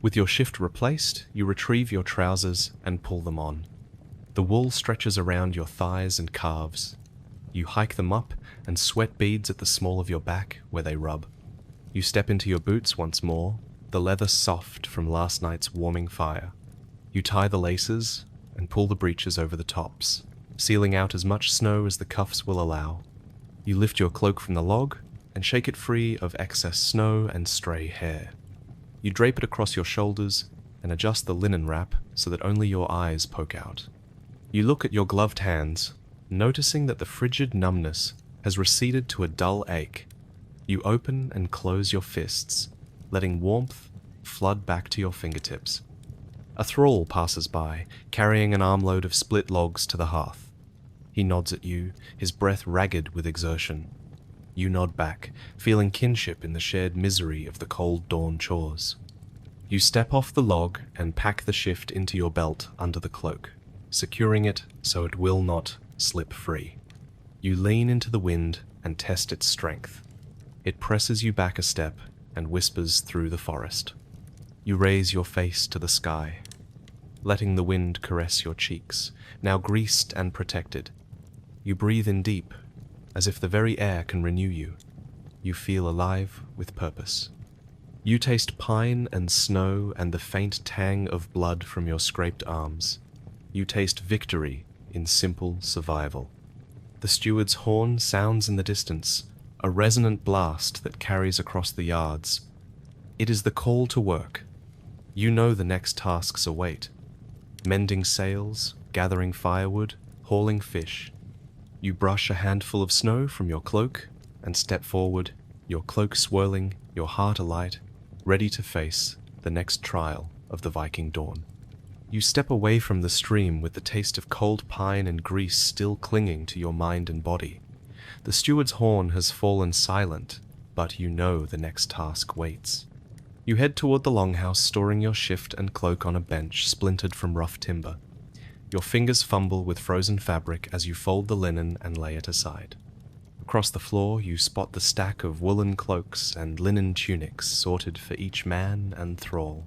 With your shift replaced, you retrieve your trousers and pull them on. The wool stretches around your thighs and calves. You hike them up and sweat beads at the small of your back where they rub. You step into your boots once more, the leather soft from last night's warming fire. You tie the laces and pull the breeches over the tops, sealing out as much snow as the cuffs will allow. You lift your cloak from the log and shake it free of excess snow and stray hair. You drape it across your shoulders and adjust the linen wrap so that only your eyes poke out. You look at your gloved hands, noticing that the frigid numbness has receded to a dull ache. You open and close your fists, letting warmth flood back to your fingertips. A thrall passes by, carrying an armload of split logs to the hearth. He nods at you, his breath ragged with exertion. You nod back, feeling kinship in the shared misery of the cold dawn chores. You step off the log and pack the shift into your belt under the cloak, securing it so it will not slip free. You lean into the wind and test its strength. It presses you back a step and whispers through the forest. You raise your face to the sky, letting the wind caress your cheeks, now greased and protected. You breathe in deep, as if the very air can renew you. You feel alive with purpose. You taste pine and snow and the faint tang of blood from your scraped arms. You taste victory in simple survival. The steward's horn sounds in the distance, a resonant blast that carries across the yards. It is the call to work. You know the next tasks await. Mending sails, gathering firewood, hauling fish. You brush a handful of snow from your cloak and step forward, your cloak swirling, your heart alight, ready to face the next trial of the Viking dawn. You step away from the stream with the taste of cold pine and grease still clinging to your mind and body. The steward's horn has fallen silent, but you know the next task waits. You head toward the longhouse, storing your shift and cloak on a bench splintered from rough timber. Your fingers fumble with frozen fabric as you fold the linen and lay it aside. Across the floor, you spot the stack of woolen cloaks and linen tunics sorted for each man and thrall.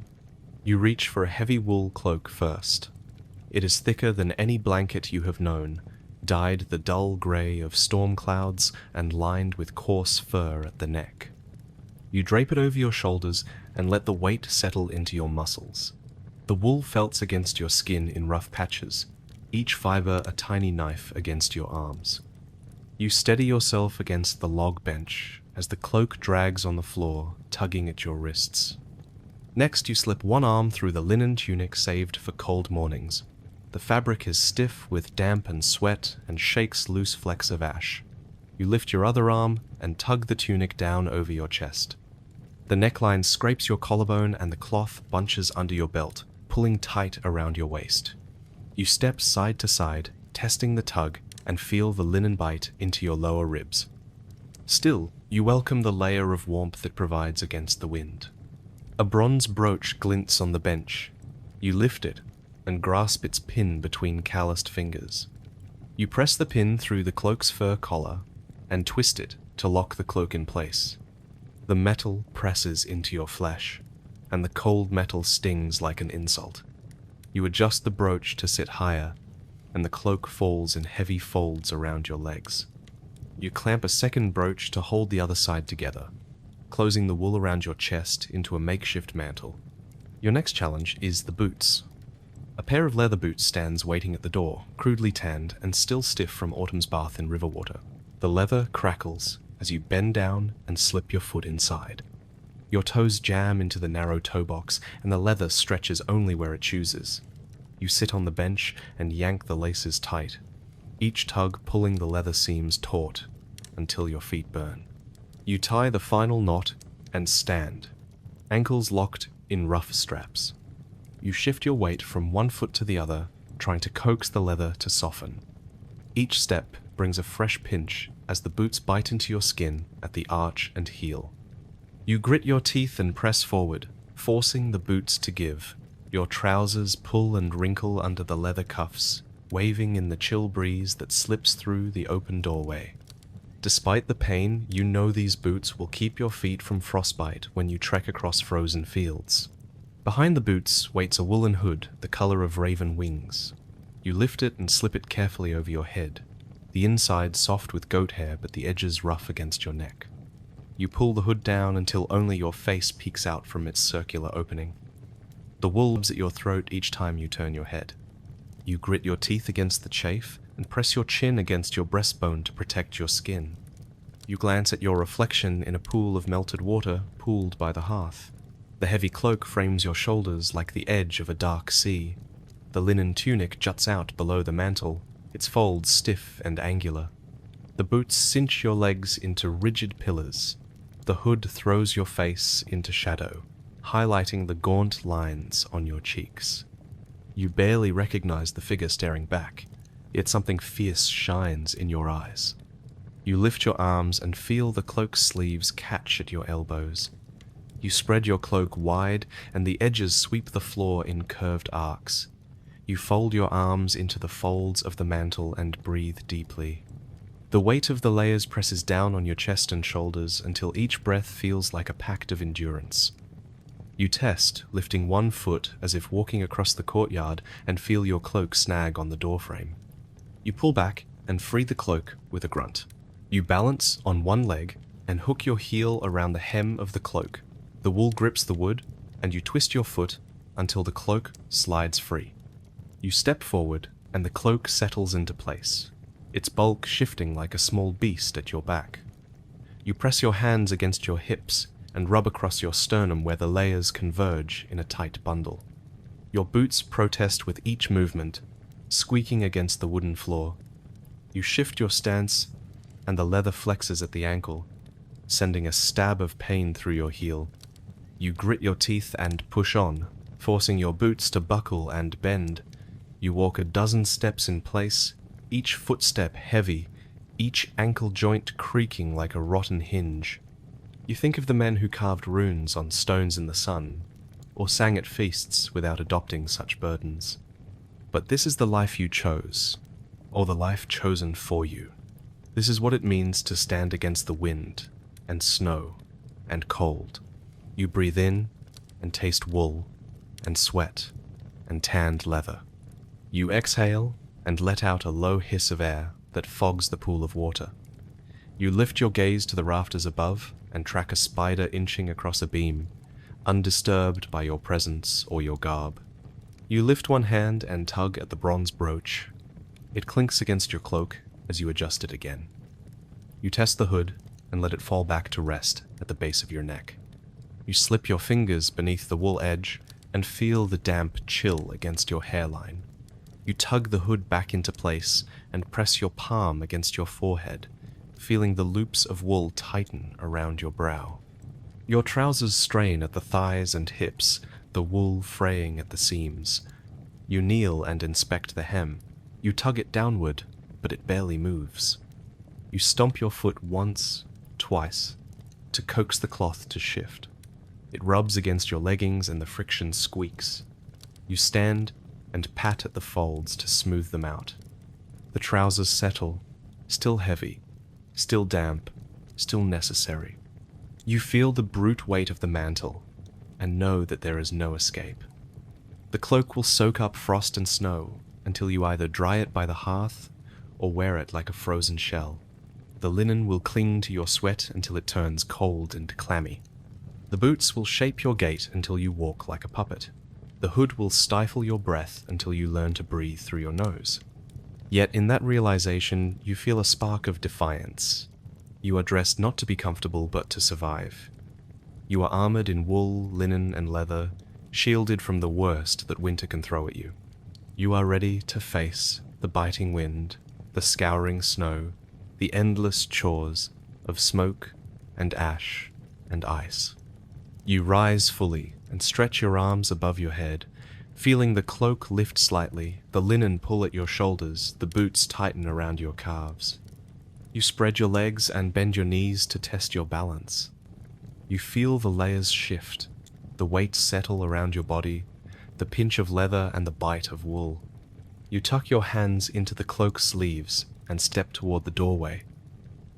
You reach for a heavy wool cloak first. It is thicker than any blanket you have known, dyed the dull grey of storm clouds and lined with coarse fur at the neck. You drape it over your shoulders and let the weight settle into your muscles. The wool felts against your skin in rough patches, each fiber a tiny knife against your arms. You steady yourself against the log bench as the cloak drags on the floor, tugging at your wrists. Next, you slip one arm through the linen tunic saved for cold mornings. The fabric is stiff with damp and sweat and shakes loose flecks of ash. You lift your other arm and tug the tunic down over your chest. The neckline scrapes your collarbone and the cloth bunches under your belt, pulling tight around your waist. You step side to side, testing the tug, and feel the linen bite into your lower ribs. Still, you welcome the layer of warmth it provides against the wind. A bronze brooch glints on the bench. You lift it and grasp its pin between calloused fingers. You press the pin through the cloak's fur collar and twist it to lock the cloak in place. The metal presses into your flesh, and the cold metal stings like an insult. You adjust the brooch to sit higher, and the cloak falls in heavy folds around your legs. You clamp a second brooch to hold the other side together, closing the wool around your chest into a makeshift mantle. Your next challenge is the boots. A pair of leather boots stands waiting at the door, crudely tanned and still stiff from autumn's bath in river water. The leather crackles as you bend down and slip your foot inside. Your toes jam into the narrow toe box, and the leather stretches only where it chooses. You sit on the bench and yank the laces tight, each tug pulling the leather seams taut until your feet burn. You tie the final knot and stand, ankles locked in rough straps. You shift your weight from one foot to the other, trying to coax the leather to soften. Each step brings a fresh pinch as the boots bite into your skin at the arch and heel. You grit your teeth and press forward, forcing the boots to give. Your trousers pull and wrinkle under the leather cuffs, waving in the chill breeze that slips through the open doorway. Despite the pain, you know these boots will keep your feet from frostbite when you trek across frozen fields. Behind the boots waits a woolen hood the color of raven wings. You lift it and slip it carefully over your head, the inside soft with goat hair but the edges rough against your neck. You pull the hood down until only your face peeks out from its circular opening. The wool rubs at your throat each time you turn your head. You grit your teeth against the chafe and press your chin against your breastbone to protect your skin. You glance at your reflection in a pool of melted water pooled by the hearth. The heavy cloak frames your shoulders like the edge of a dark sea. The linen tunic juts out below the mantle, its folds stiff and angular. The boots cinch your legs into rigid pillars. The hood throws your face into shadow, highlighting the gaunt lines on your cheeks. You barely recognize the figure staring back, yet something fierce shines in your eyes. You lift your arms and feel the cloak's sleeves catch at your elbows. You spread your cloak wide, and the edges sweep the floor in curved arcs. You fold your arms into the folds of the mantle and breathe deeply. The weight of the layers presses down on your chest and shoulders until each breath feels like a pact of endurance. You test, lifting one foot as if walking across the courtyard, and feel your cloak snag on the doorframe. You pull back and free the cloak with a grunt. You balance on one leg and hook your heel around the hem of the cloak. The wool grips the wood, and you twist your foot until the cloak slides free. You step forward, and the cloak settles into place, its bulk shifting like a small beast at your back. You press your hands against your hips and rub across your sternum where the layers converge in a tight bundle. Your boots protest with each movement, squeaking against the wooden floor. You shift your stance, and the leather flexes at the ankle, sending a stab of pain through your heel. You grit your teeth and push on, forcing your boots to buckle and bend. You walk a dozen steps in place, each footstep heavy, each ankle joint creaking like a rotten hinge. You think of the men who carved runes on stones in the sun, or sang at feasts without adopting such burdens. But this is the life you chose, or the life chosen for you. This is what it means to stand against the wind, and snow, and cold. You breathe in, and taste wool, and sweat and tanned leather. You exhale and let out a low hiss of air that fogs the pool of water. You lift your gaze to the rafters above and track a spider inching across a beam, undisturbed by your presence or your garb. You lift one hand and tug at the bronze brooch. It clinks against your cloak as you adjust it again. You test the hood and let it fall back to rest at the base of your neck. You slip your fingers beneath the wool edge and feel the damp chill against your hairline. You tug the hood back into place and press your palm against your forehead, feeling the loops of wool tighten around your brow. Your trousers strain at the thighs and hips, the wool fraying at the seams. You kneel and inspect the hem. You tug it downward, but it barely moves. You stomp your foot once, twice, to coax the cloth to shift. It rubs against your leggings and the friction squeaks. You stand and pat at the folds to smooth them out. The trousers settle, still heavy, still damp, still necessary. You feel the brute weight of the mantle and know that there is no escape. The cloak will soak up frost and snow until you either dry it by the hearth or wear it like a frozen shell. The linen will cling to your sweat until it turns cold and clammy. The boots will shape your gait until you walk like a puppet. The hood will stifle your breath until you learn to breathe through your nose. Yet in that realization, you feel a spark of defiance. You are dressed not to be comfortable, but to survive. You are armored in wool, linen, and leather, shielded from the worst that winter can throw at you. You are ready to face the biting wind, the scouring snow, the endless chores of smoke and ash and ice. You rise fully and stretch your arms above your head, feeling the cloak lift slightly, the linen pull at your shoulders, the boots tighten around your calves. You spread your legs and bend your knees to test your balance. You feel the layers shift, the weight settle around your body, the pinch of leather and the bite of wool. You tuck your hands into the cloak sleeves and step toward the doorway.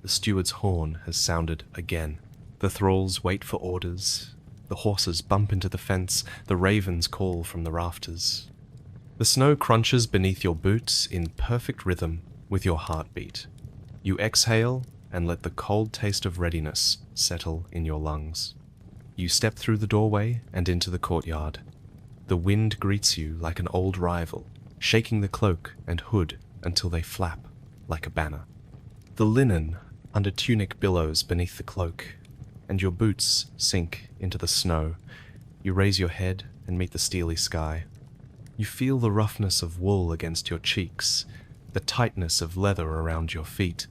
The steward's horn has sounded again. The thralls wait for orders. The horses bump into the fence, the ravens call from the rafters. The snow crunches beneath your boots in perfect rhythm with your heartbeat. You exhale and let the cold taste of readiness settle in your lungs. You step through the doorway and into the courtyard. The wind greets you like an old rival, shaking the cloak and hood until they flap like a banner. The linen under tunic billows beneath the cloak, and your boots sink into the snow. You raise your head and meet the steely sky. You feel the roughness of wool against your cheeks, the tightness of leather around your feet,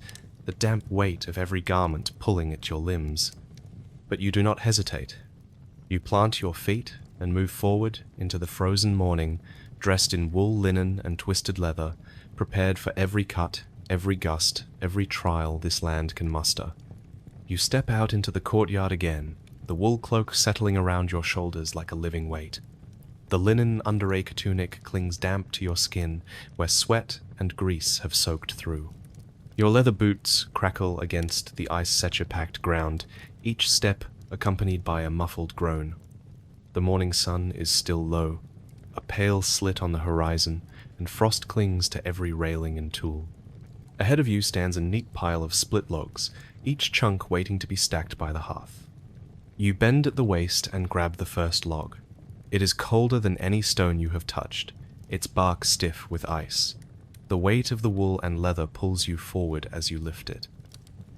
the damp weight of every garment pulling at your limbs. But you do not hesitate. You plant your feet and move forward into the frozen morning, dressed in wool, linen, and twisted leather, prepared for every cut, every gust, every trial this land can muster. You step out into the courtyard again, the wool cloak settling around your shoulders like a living weight. The linen underacre tunic clings damp to your skin, where sweat and grease have soaked through. Your leather boots crackle against the ice-setcher-packed ground, each step accompanied by a muffled groan. The morning sun is still low, a pale slit on the horizon, and frost clings to every railing and tool. Ahead of you stands a neat pile of split logs, each chunk waiting to be stacked by the hearth. You bend at the waist and grab the first log. It is colder than any stone you have touched, its bark stiff with ice. The weight of the wool and leather pulls you forward as you lift it.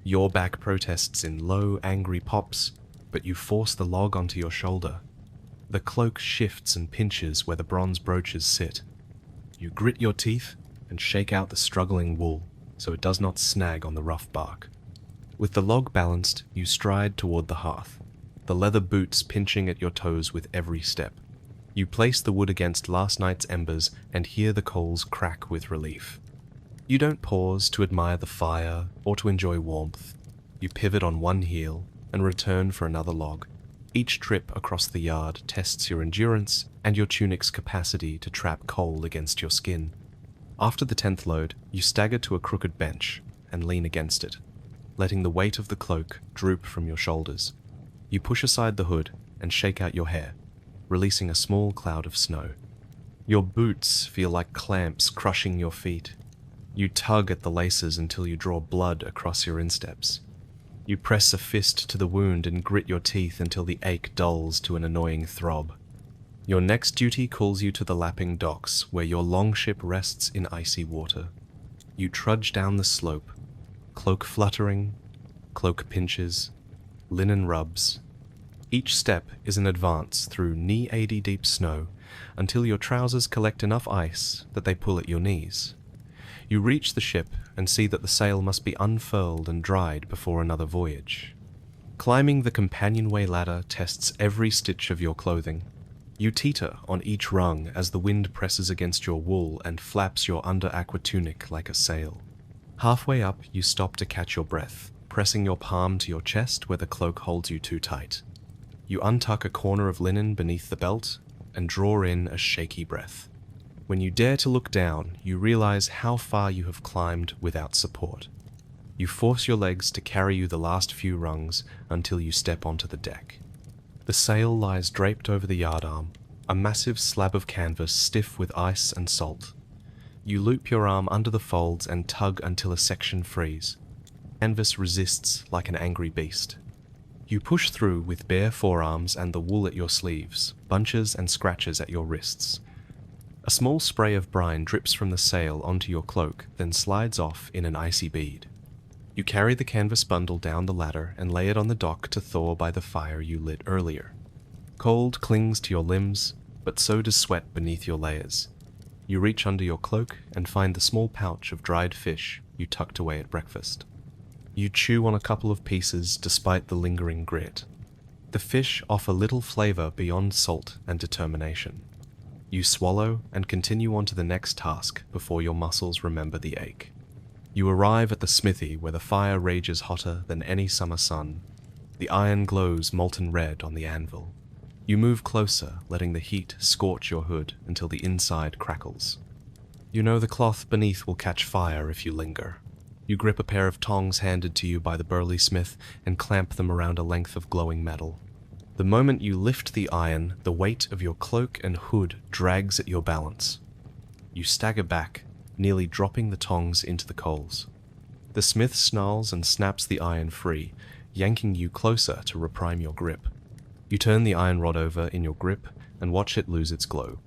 Your back protests in low, angry pops, but you force the log onto your shoulder. The cloak shifts and pinches where the bronze brooches sit. You grit your teeth and shake out the struggling wool so it does not snag on the rough bark. With the log balanced, you stride toward the hearth, the leather boots pinching at your toes with every step. You place the wood against last night's embers and hear the coals crack with relief. You don't pause to admire the fire or to enjoy warmth. You pivot on one heel and return for another log. Each trip across the yard tests your endurance and your tunic's capacity to trap coal against your skin. After the 10th load, you stagger to a crooked bench and lean against it, letting the weight of the cloak droop from your shoulders. You push aside the hood and shake out your hair. releasing a small cloud of snow. Your boots feel like clamps crushing your feet. You tug at the laces until you draw blood across your insteps. You press a fist to the wound and grit your teeth until the ache dulls to an annoying throb. Your next duty calls you to the lapping docks, where your longship rests in icy water. You trudge down the slope, cloak fluttering, cloak pinches, linen rubs. Each step is an advance through knee-80 deep snow until your trousers collect enough ice that they pull at your knees. You reach the ship and see that the sail must be unfurled and dried before another voyage. Climbing the companionway ladder tests every stitch of your clothing. You teeter on each rung as the wind presses against your wool and flaps your under-aqua tunic like a sail. Halfway up, you stop to catch your breath, pressing your palm to your chest where the cloak holds you too tight. You untuck a corner of linen beneath the belt and draw in a shaky breath. When you dare to look down, you realize how far you have climbed without support. You force your legs to carry you the last few rungs until you step onto the deck. The sail lies draped over the yardarm, a massive slab of canvas stiff with ice and salt. You loop your arm under the folds and tug until a section frees. Canvas resists like an angry beast. You push through with bare forearms and the wool at your sleeves, bunches and scratches at your wrists. A small spray of brine drips from the sail onto your cloak, then slides off in an icy bead. You carry the canvas bundle down the ladder and lay it on the dock to thaw by the fire you lit earlier. Cold clings to your limbs, but so does sweat beneath your layers. You reach under your cloak and find the small pouch of dried fish you tucked away at breakfast. You chew on a couple of pieces despite the lingering grit. The fish offer little flavor beyond salt and determination. You swallow and continue on to the next task before your muscles remember the ache. You arrive at the smithy where the fire rages hotter than any summer sun. The iron glows molten red on the anvil. You move closer, letting the heat scorch your hood until the inside crackles. You know the cloth beneath will catch fire if you linger. You grip a pair of tongs handed to you by the burly smith and clamp them around a length of glowing metal. The moment you lift the iron, the weight of your cloak and hood drags at your balance. You stagger back, nearly dropping the tongs into the coals. The smith snarls and snaps the iron free, yanking you closer to reprime your grip. You turn the iron rod over in your grip and watch it lose its glow.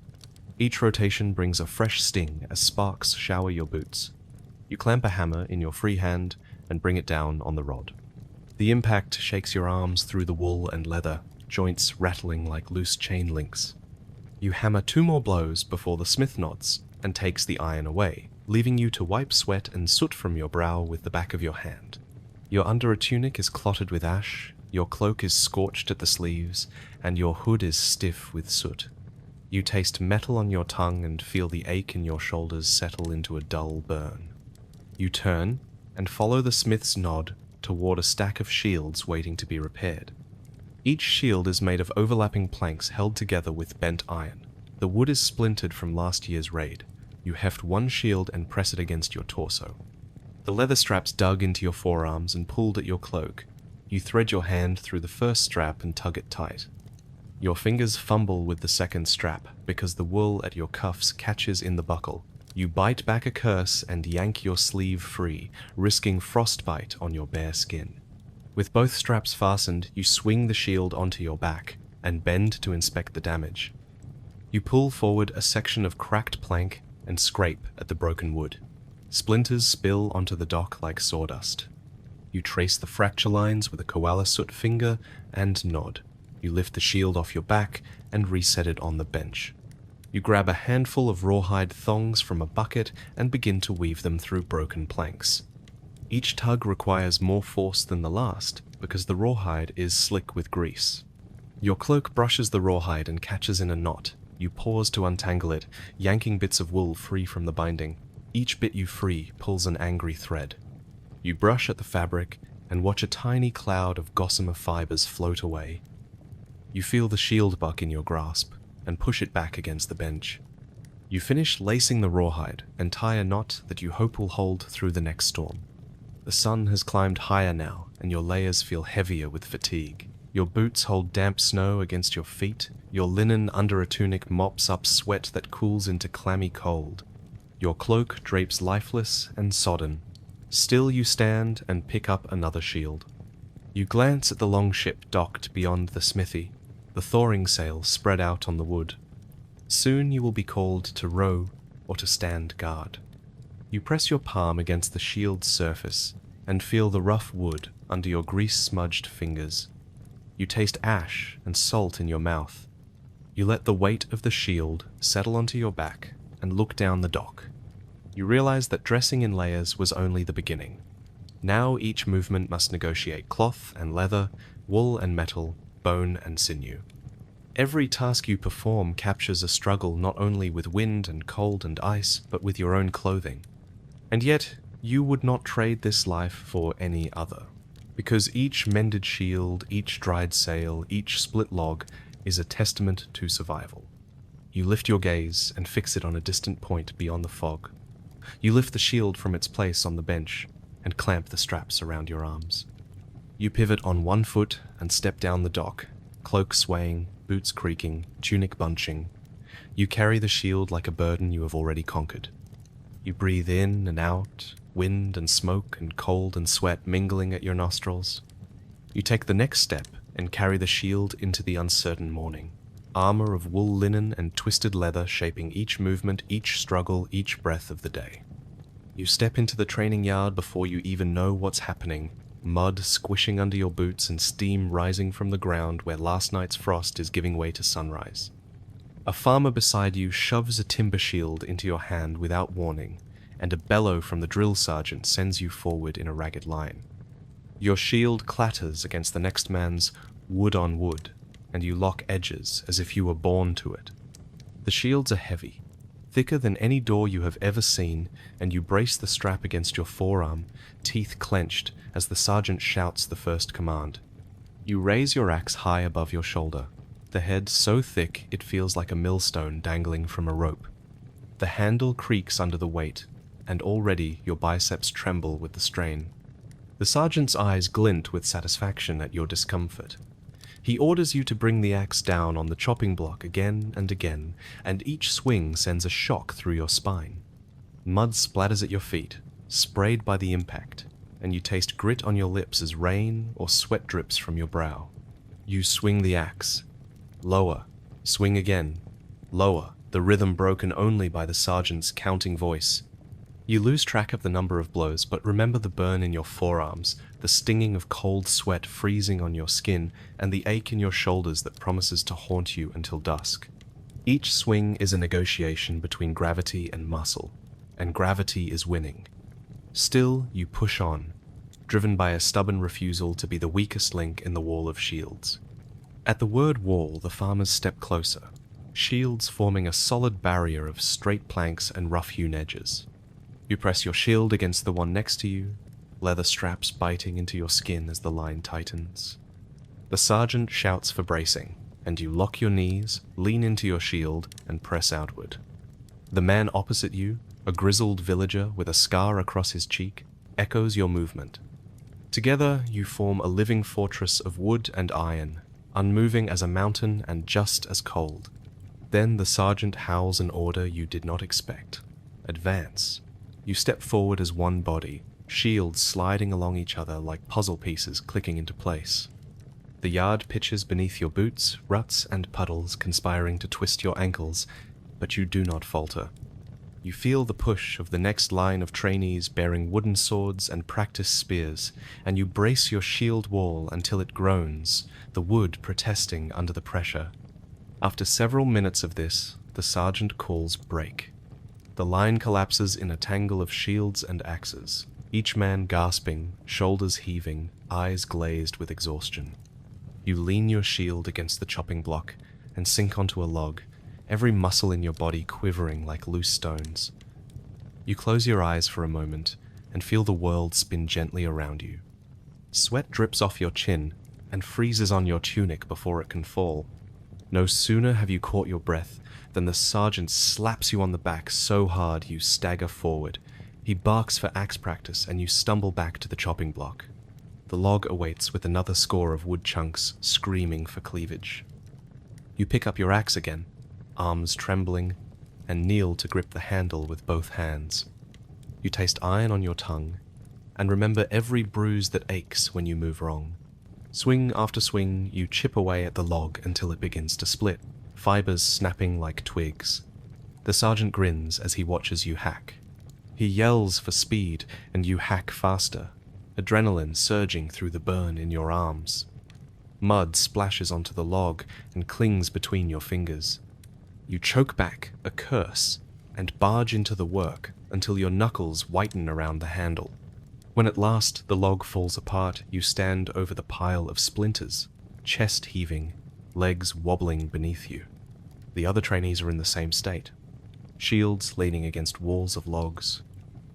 Each rotation brings a fresh sting as sparks shower your boots. You clamp a hammer in your free hand and bring it down on the rod. The impact shakes your arms through the wool and leather, joints rattling like loose chain links. You hammer 2 more blows before the smith nods and takes the iron away, leaving you to wipe sweat and soot from your brow with the back of your hand. Your under tunic is clotted with ash, your cloak is scorched at the sleeves, and your hood is stiff with soot. You taste metal on your tongue and feel the ache in your shoulders settle into a dull burn. You turn and follow the smith's nod toward a stack of shields waiting to be repaired. Each shield is made of overlapping planks held together with bent iron. The wood is splintered from last year's raid. You heft one shield and press it against your torso. The leather straps dug into your forearms and pulled at your cloak. You thread your hand through the first strap and tug it tight. Your fingers fumble with the second strap because the wool at your cuffs catches in the buckle. You bite back a curse and yank your sleeve free, risking frostbite on your bare skin. With both straps fastened, you swing the shield onto your back and bend to inspect the damage. You pull forward a section of cracked plank and scrape at the broken wood. Splinters spill onto the dock like sawdust. You trace the fracture lines with a koala soot finger and nod. You lift the shield off your back and reset it on the bench. You grab a handful of rawhide thongs from a bucket and begin to weave them through broken planks. Each tug requires more force than the last because the rawhide is slick with grease. Your cloak brushes the rawhide and catches in a knot. You pause to untangle it, yanking bits of wool free from the binding. Each bit you free pulls an angry thread. You brush at the fabric and watch a tiny cloud of gossamer fibers float away. You feel the shield buck in your grasp and push it back against the bench. You finish lacing the rawhide and tie a knot that you hope will hold through the next storm. The sun has climbed higher now, and your layers feel heavier with fatigue. Your boots hold damp snow against your feet, your linen under a tunic mops up sweat that cools into clammy cold. Your cloak drapes lifeless and sodden. Still you stand and pick up another shield. You glance at the longship docked beyond the smithy, the thawing sail spread out on the wood. Soon you will be called to row or to stand guard. You press your palm against the shield's surface and feel the rough wood under your grease-smudged fingers. You taste ash and salt in your mouth. You let the weight of the shield settle onto your back and look down the dock. You realize that dressing in layers was only the beginning. Now each movement must negotiate cloth and leather, wool and metal, bone and sinew. Every task you perform captures a struggle not only with wind and cold and ice, but with your own clothing. And yet, you would not trade this life for any other, because each mended shield, each dried sail, each split log is a testament to survival. You lift your gaze and fix it on a distant point beyond the fog. You lift the shield from its place on the bench and clamp the straps around your arms. You pivot on one foot and step down the dock, cloak swaying, boots creaking, tunic bunching. You carry the shield like a burden you have already conquered. You breathe in and out, wind and smoke and cold and sweat mingling at your nostrils. You take the next step and carry the shield into the uncertain morning, armor of wool linen and twisted leather shaping each movement, each struggle, each breath of the day. You step into the training yard before you even know what's happening, mud squishing under your boots and steam rising from the ground where last night's frost is giving way to sunrise. A farmer beside you shoves a timber shield into your hand without warning, and a bellow from the drill sergeant sends you forward in a ragged line. Your shield clatters against the next man's wood on wood, and you lock edges as if you were born to it. The shields are heavy, thicker than any door you have ever seen, and you brace the strap against your forearm, teeth clenched, as the sergeant shouts the first command. You raise your axe high above your shoulder, the head so thick it feels like a millstone dangling from a rope. The handle creaks under the weight, and already your biceps tremble with the strain. The sergeant's eyes glint with satisfaction at your discomfort. He orders you to bring the axe down on the chopping block again and again, and each swing sends a shock through your spine. Mud splatters at your feet, sprayed by the impact, and you taste grit on your lips as rain or sweat drips from your brow. You swing the axe. Lower. Swing again. Lower, the rhythm broken only by the sergeant's counting voice. You lose track of the number of blows, but remember the burn in your forearms, the stinging of cold sweat freezing on your skin, and the ache in your shoulders that promises to haunt you until dusk. Each swing is a negotiation between gravity and muscle, and gravity is winning. Still, you push on, driven by a stubborn refusal to be the weakest link in the wall of shields. At the word wall, the farmers step closer, shields forming a solid barrier of straight planks and rough-hewn edges. You press your shield against the one next to you, leather straps biting into your skin as the line tightens. The sergeant shouts for bracing, and you lock your knees, lean into your shield, and press outward. The man opposite you, a grizzled villager with a scar across his cheek, echoes your movement. Together, you form a living fortress of wood and iron, unmoving as a mountain and just as cold. Then the sergeant howls an order you did not expect. Advance. You step forward as one body, shields sliding along each other like puzzle pieces clicking into place. The yard pitches beneath your boots, ruts and puddles conspiring to twist your ankles, but you do not falter. You feel the push of the next line of trainees bearing wooden swords and practice spears, and you brace your shield wall until it groans, the wood protesting under the pressure. After several minutes of this, the sergeant calls break. The line collapses in a tangle of shields and axes, each man gasping, shoulders heaving, eyes glazed with exhaustion. You lean your shield against the chopping block and sink onto a log, every muscle in your body quivering like loose stones. You close your eyes for a moment and feel the world spin gently around you. Sweat drips off your chin and freezes on your tunic before it can fall. No sooner have you caught your breath than the sergeant slaps you on the back so hard you stagger forward. He barks for axe practice and you stumble back to the chopping block. the log awaits with another score of wood chunks screaming for cleavage. You pick up your axe again, arms trembling, and kneel to grip the handle with both hands. You taste iron on your tongue, and remember every bruise that aches when you move wrong. Swing after swing, you chip away at the log until it begins to split, fibers snapping like twigs. The sergeant grins as he watches you hack. He yells for speed, and you hack faster, adrenaline surging through the burn in your arms. Mud splashes onto the log and clings between your fingers. You choke back a curse and barge into the work until your knuckles whiten around the handle. When at last the log falls apart, you stand over the pile of splinters, chest heaving, legs wobbling beneath you. The other trainees are in the same state. Shields leaning against walls of logs,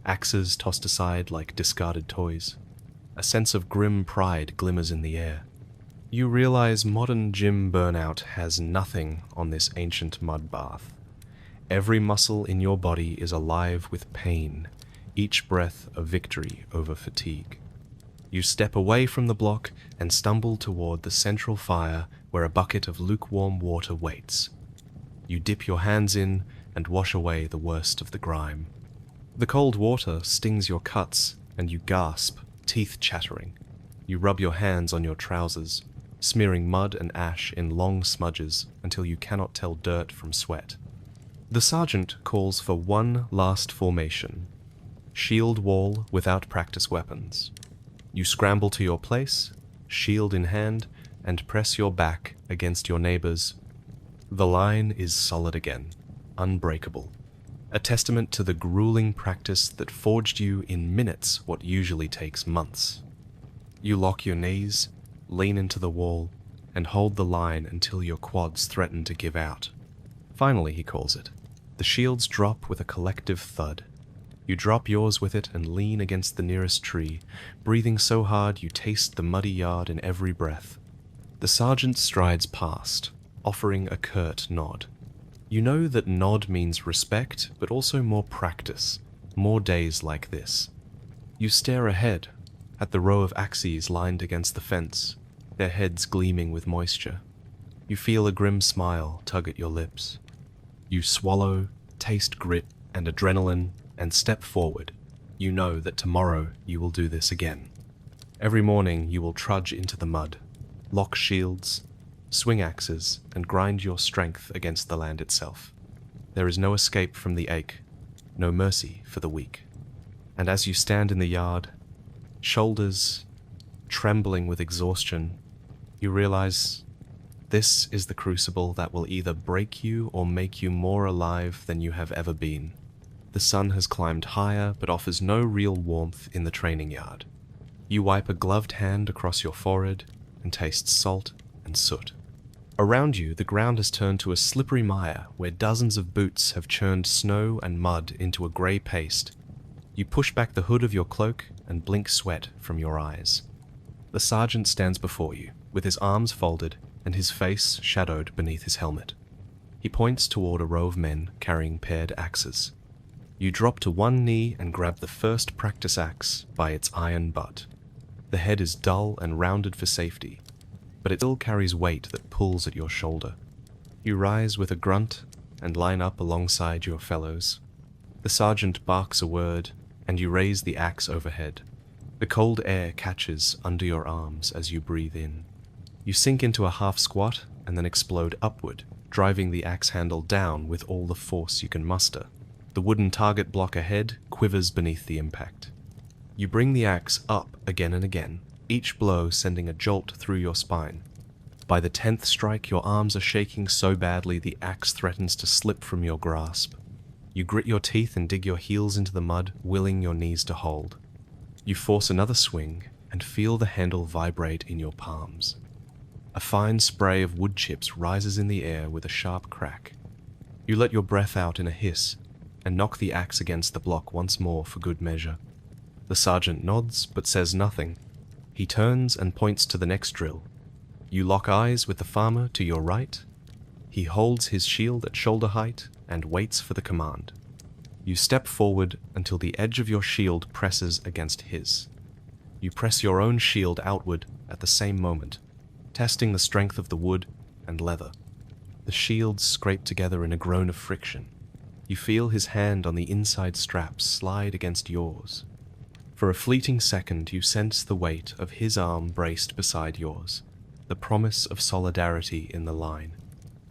axes tossed aside like discarded toys. A sense of grim pride glimmers in the air. You realize modern gym burnout has nothing on this ancient mud bath. Every muscle in your body is alive with pain, each breath a victory over fatigue. You step away from the block and stumble toward the central fire where a bucket of lukewarm water waits. You dip your hands in and wash away the worst of the grime. The cold water stings your cuts and you gasp, teeth chattering. You rub your hands on your trousers, smearing mud and ash in long smudges until you cannot tell dirt from sweat. The sergeant calls for one last formation. Shield wall without practice weapons. You scramble to your place, shield in hand, and press your back against your neighbors. The line is solid again, unbreakable. A testament to the grueling practice that forged you in minutes what usually takes months. You lock your knees, lean into the wall, and hold the line until your quads threaten to give out. Finally, he calls it. The shields drop with a collective thud. You drop yours with it and lean against the nearest tree, breathing so hard you taste the muddy yard in every breath. The sergeant strides past, offering a curt nod. You know that nod means respect, but also more practice, more days like this. You stare ahead, at the row of axes lined against the fence, their heads gleaming with moisture. You feel a grim smile tug at your lips. You swallow, taste grit and adrenaline, and step forward. You know that tomorrow you will do this again. Every morning you will trudge into the mud, lock shields, swing axes, and grind your strength against the land itself. There is no escape from the ache, no mercy for the weak. And as you stand in the yard, shoulders trembling with exhaustion, you realize this is the crucible that will either break you or make you more alive than you have ever been. The sun has climbed higher but offers no real warmth in the training yard. You wipe a gloved hand across your forehead and taste salt and soot. Around you, the ground has turned to a slippery mire where dozens of boots have churned snow and mud into a grey paste. You push back the hood of your cloak and blink sweat from your eyes. The sergeant stands before you, with his arms folded and his face shadowed beneath his helmet. He points toward a row of men carrying paired axes. You drop to one knee and grab the first practice axe by its iron butt. The head is dull and rounded for safety, but it still carries weight that pulls at your shoulder. You rise with a grunt and line up alongside your fellows. The sergeant barks a word, and you raise the axe overhead. The cold air catches under your arms as you breathe in. You sink into a half squat and then explode upward, driving the axe handle down with all the force you can muster. The wooden target block ahead quivers beneath the impact. You bring the axe up again and again, each blow sending a jolt through your spine. By the 10th strike, your arms are shaking so badly the axe threatens to slip from your grasp. You grit your teeth and dig your heels into the mud, willing your knees to hold. You force another swing and feel the handle vibrate in your palms. A fine spray of wood chips rises in the air with a sharp crack. You let your breath out in a hiss and knock the axe against the block once more for good measure. The sergeant nods but says nothing. He turns and points to the next drill. You lock eyes with the farmer to your right. He holds his shield at shoulder height and waits for the command. You step forward until the edge of your shield presses against his. You press your own shield outward at the same moment, testing the strength of the wood and leather. The shields scrape together in a groan of friction. You feel his hand on the inside strap slide against yours. For a fleeting second, you sense the weight of his arm braced beside yours, the promise of solidarity in the line.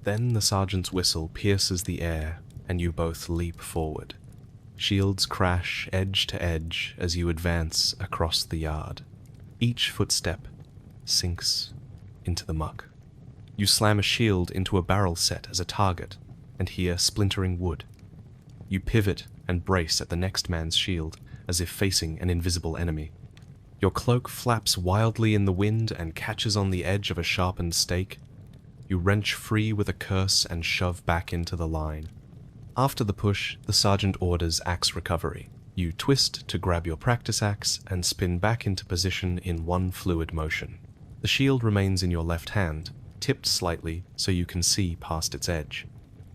Then the sergeant's whistle pierces the air, and you both leap forward. Shields crash edge to edge as you advance across the yard. Each footstep sinks into the muck. You slam a shield into a barrel set as a target, and hear splintering wood. You pivot and brace at the next man's shield, as if facing an invisible enemy. Your cloak flaps wildly in the wind and catches on the edge of a sharpened stake. You wrench free with a curse and shove back into the line. After the push, the sergeant orders axe recovery. You twist to grab your practice axe and spin back into position in one fluid motion. The shield remains in your left hand, tipped slightly so you can see past its edge.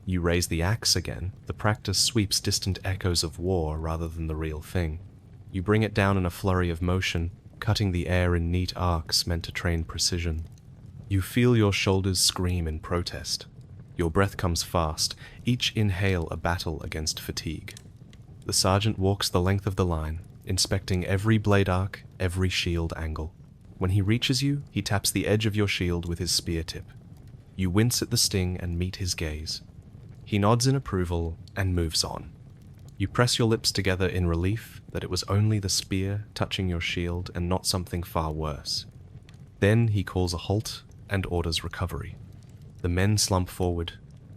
You raise the axe again. The practice sweeps distant echoes of war rather than the real thing. You bring it down in a flurry of motion, cutting the air in neat arcs meant to train precision. You feel your shoulders scream in protest. Your breath comes fast, each inhale a battle against fatigue. The sergeant walks the length of the line, inspecting every blade arc, every shield angle. When he reaches you, he taps the edge of your shield with his spear tip. You wince at the sting and meet his gaze. He nods in approval and moves on. You press your lips together in relief that it was only the spear touching your shield and not something far worse. Then he calls a halt and orders recovery. The men slump forward,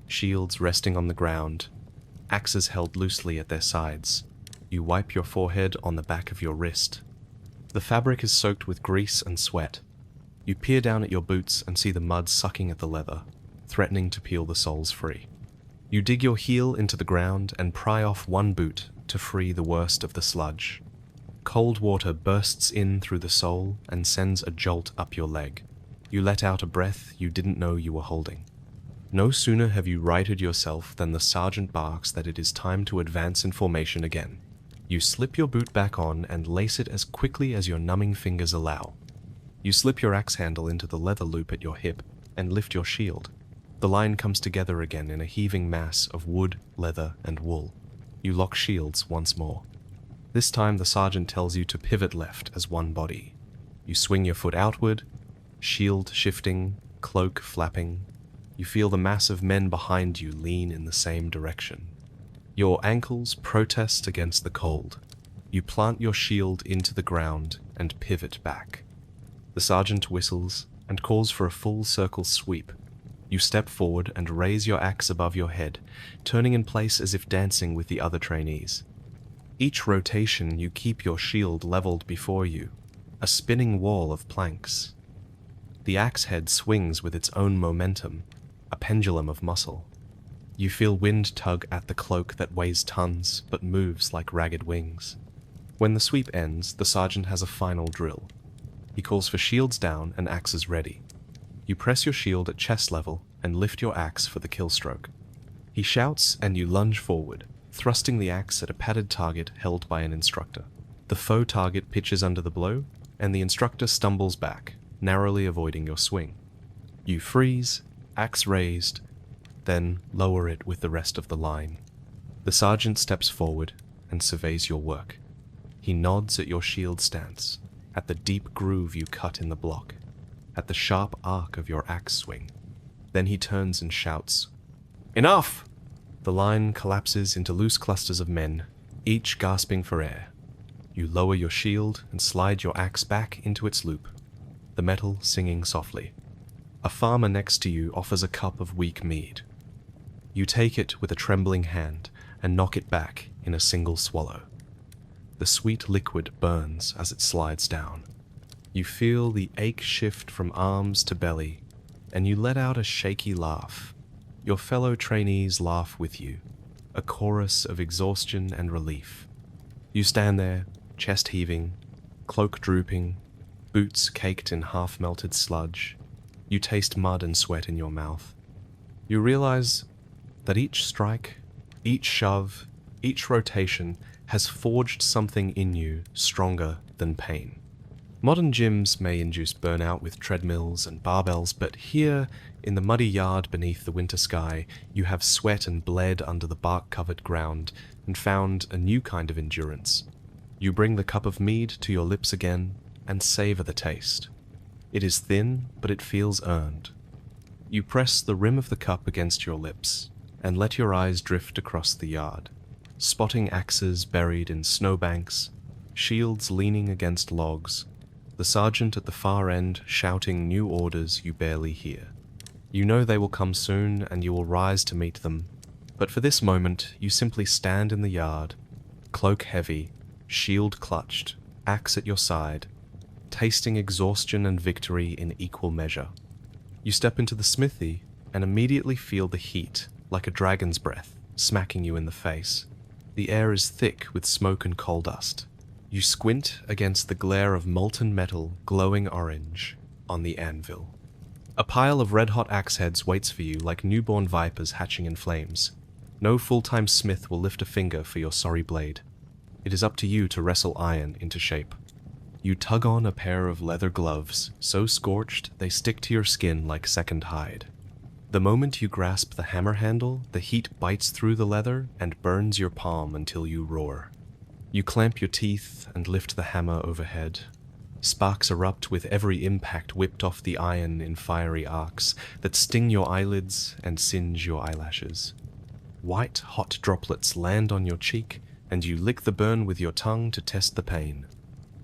shields resting on the ground, axes held loosely at their sides. You wipe your forehead on the back of your wrist. The fabric is soaked with grease and sweat. You peer down at your boots and see the mud sucking at the leather, threatening to peel the soles free. You dig your heel into the ground and pry off one boot to free the worst of the sludge. Cold water bursts in through the sole and sends a jolt up your leg. You let out a breath you didn't know you were holding. No sooner have you righted yourself than the sergeant barks that it is time to advance in formation again. You slip your boot back on and lace it as quickly as your numbing fingers allow. You slip your axe handle into the leather loop at your hip and lift your shield. The line comes together again in a heaving mass of wood, leather, and wool. You lock shields once more. This time the sergeant tells you to pivot left as one body. You swing your foot outward, shield shifting, cloak flapping. You feel the mass of men behind you lean in the same direction. Your ankles protest against the cold. You plant your shield into the ground and pivot back. The sergeant whistles and calls for a full circle sweep. You step forward and raise your axe above your head, turning in place as if dancing with the other trainees. Each rotation you keep your shield leveled before you, a spinning wall of planks. The axe head swings with its own momentum, a pendulum of muscle. You feel wind tug at the cloak that weighs tons but moves like ragged wings. When the sweep ends, the sergeant has a final drill. He calls for shields down and axes ready. You press your shield at chest level and lift your axe for the kill stroke. He shouts and you lunge forward, thrusting the axe at a padded target held by an instructor. The faux target pitches under the blow, and the instructor stumbles back, narrowly avoiding your swing. You freeze, axe raised, then lower it with the rest of the line. The sergeant steps forward and surveys your work. He nods at your shield stance, at the deep groove you cut in the block, at the sharp arc of your axe swing. Then he turns and shouts, "Enough!" The line collapses into loose clusters of men, each gasping for air. You lower your shield and slide your axe back into its loop, the metal singing softly. A farmer next to you offers a cup of weak mead. You take it with a trembling hand and knock it back in a single swallow. The sweet liquid burns as it slides down. You feel the ache shift from arms to belly, and you let out a shaky laugh. Your fellow trainees laugh with you, a chorus of exhaustion and relief. You stand there, chest heaving, cloak drooping, boots caked in half-melted sludge. You taste mud and sweat in your mouth. You realize that each strike, each shove, each rotation has forged something in you stronger than pain. Modern gyms may induce burnout with treadmills and barbells, but here, in the muddy yard beneath the winter sky, you have sweat and bled under the bark-covered ground and found a new kind of endurance. You bring the cup of mead to your lips again and savor the taste. It is thin, but it feels earned. You press the rim of the cup against your lips and let your eyes drift across the yard, spotting axes buried in snowbanks, shields leaning against logs, the sergeant at the far end shouting new orders you barely hear. You know they will come soon and you will rise to meet them, but for this moment you simply stand in the yard, cloak heavy, shield clutched, axe at your side, tasting exhaustion and victory in equal measure. You step into the smithy and immediately feel the heat, like a dragon's breath, smacking you in the face. The air is thick with smoke and coal dust. You squint against the glare of molten metal glowing orange on the anvil. A pile of red-hot axe heads waits for you like newborn vipers hatching in flames. No full-time smith will lift a finger for your sorry blade. It is up to you to wrestle iron into shape. You tug on a pair of leather gloves, so scorched they stick to your skin like second hide. The moment you grasp the hammer handle, the heat bites through the leather and burns your palm until you roar. You clamp your teeth and lift the hammer overhead. Sparks erupt with every impact whipped off the iron in fiery arcs that sting your eyelids and singe your eyelashes. White, hot droplets land on your cheek, and you lick the burn with your tongue to test the pain.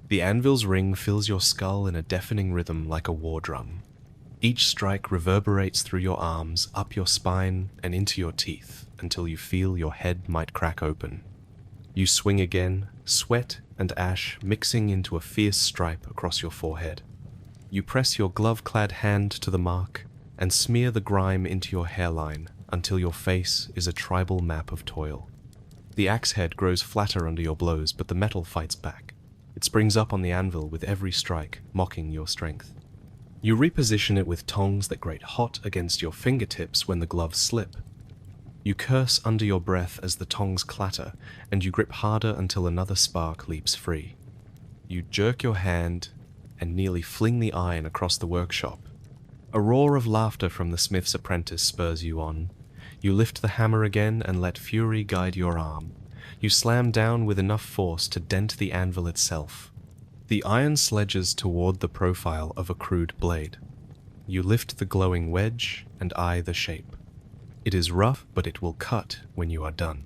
The anvil's ring fills your skull in a deafening rhythm like a war drum. Each strike reverberates through your arms, up your spine, and into your teeth, until you feel your head might crack open. You swing again, sweat and ash mixing into a fierce stripe across your forehead. You press your glove-clad hand to the mark and smear the grime into your hairline until your face is a tribal map of toil. The axe head grows flatter under your blows, but the metal fights back. It springs up on the anvil with every strike, mocking your strength. You reposition it with tongs that grate hot against your fingertips when the gloves slip. You curse under your breath as the tongs clatter, and you grip harder until another spark leaps free. You jerk your hand and nearly fling the iron across the workshop. A roar of laughter from the smith's apprentice spurs you on. You lift the hammer again and let fury guide your arm. You slam down with enough force to dent the anvil itself. The iron sledges toward the profile of a crude blade. You lift the glowing wedge and eye the shape. It is rough, but it will cut when you are done.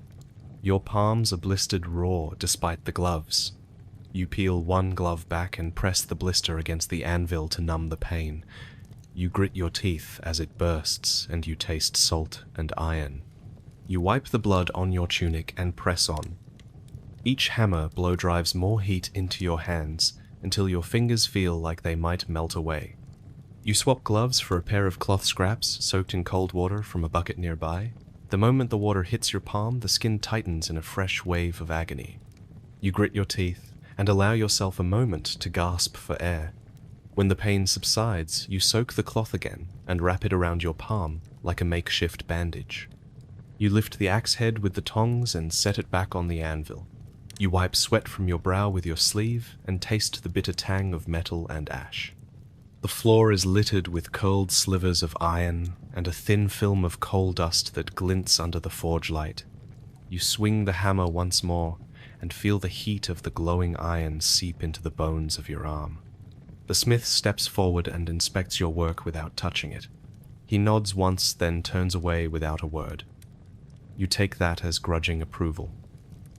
Your palms are blistered raw despite the gloves. You peel one glove back and press the blister against the anvil to numb the pain. You grit your teeth as it bursts, and you taste salt and iron. You wipe the blood on your tunic and press on. Each hammer blow drives more heat into your hands until your fingers feel like they might melt away. You swap gloves for a pair of cloth scraps soaked in cold water from a bucket nearby. The moment the water hits your palm, the skin tightens in a fresh wave of agony. You grit your teeth and allow yourself a moment to gasp for air. When the pain subsides, you soak the cloth again and wrap it around your palm like a makeshift bandage. You lift the axe head with the tongs and set it back on the anvil. You wipe sweat from your brow with your sleeve and taste the bitter tang of metal and ash. The floor is littered with curled slivers of iron and a thin film of coal dust that glints under the forge light. You swing the hammer once more and feel the heat of the glowing iron seep into the bones of your arm. The smith steps forward and inspects your work without touching it. He nods once, then turns away without a word. You take that as grudging approval.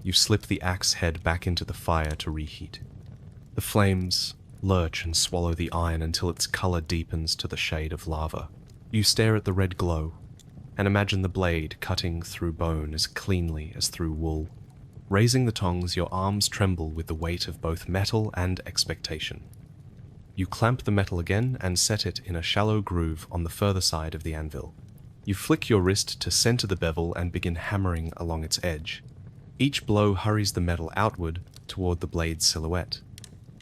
You slip the axe head back into the fire to reheat. The flames lurch and swallow the iron until its color deepens to the shade of lava. You stare at the red glow and imagine the blade cutting through bone as cleanly as through wool. Raising the tongs, your arms tremble with the weight of both metal and expectation. You clamp the metal again and set it in a shallow groove on the further side of the anvil. You flick your wrist to center the bevel and begin hammering along its edge. Each blow hurries the metal outward toward the blade's silhouette.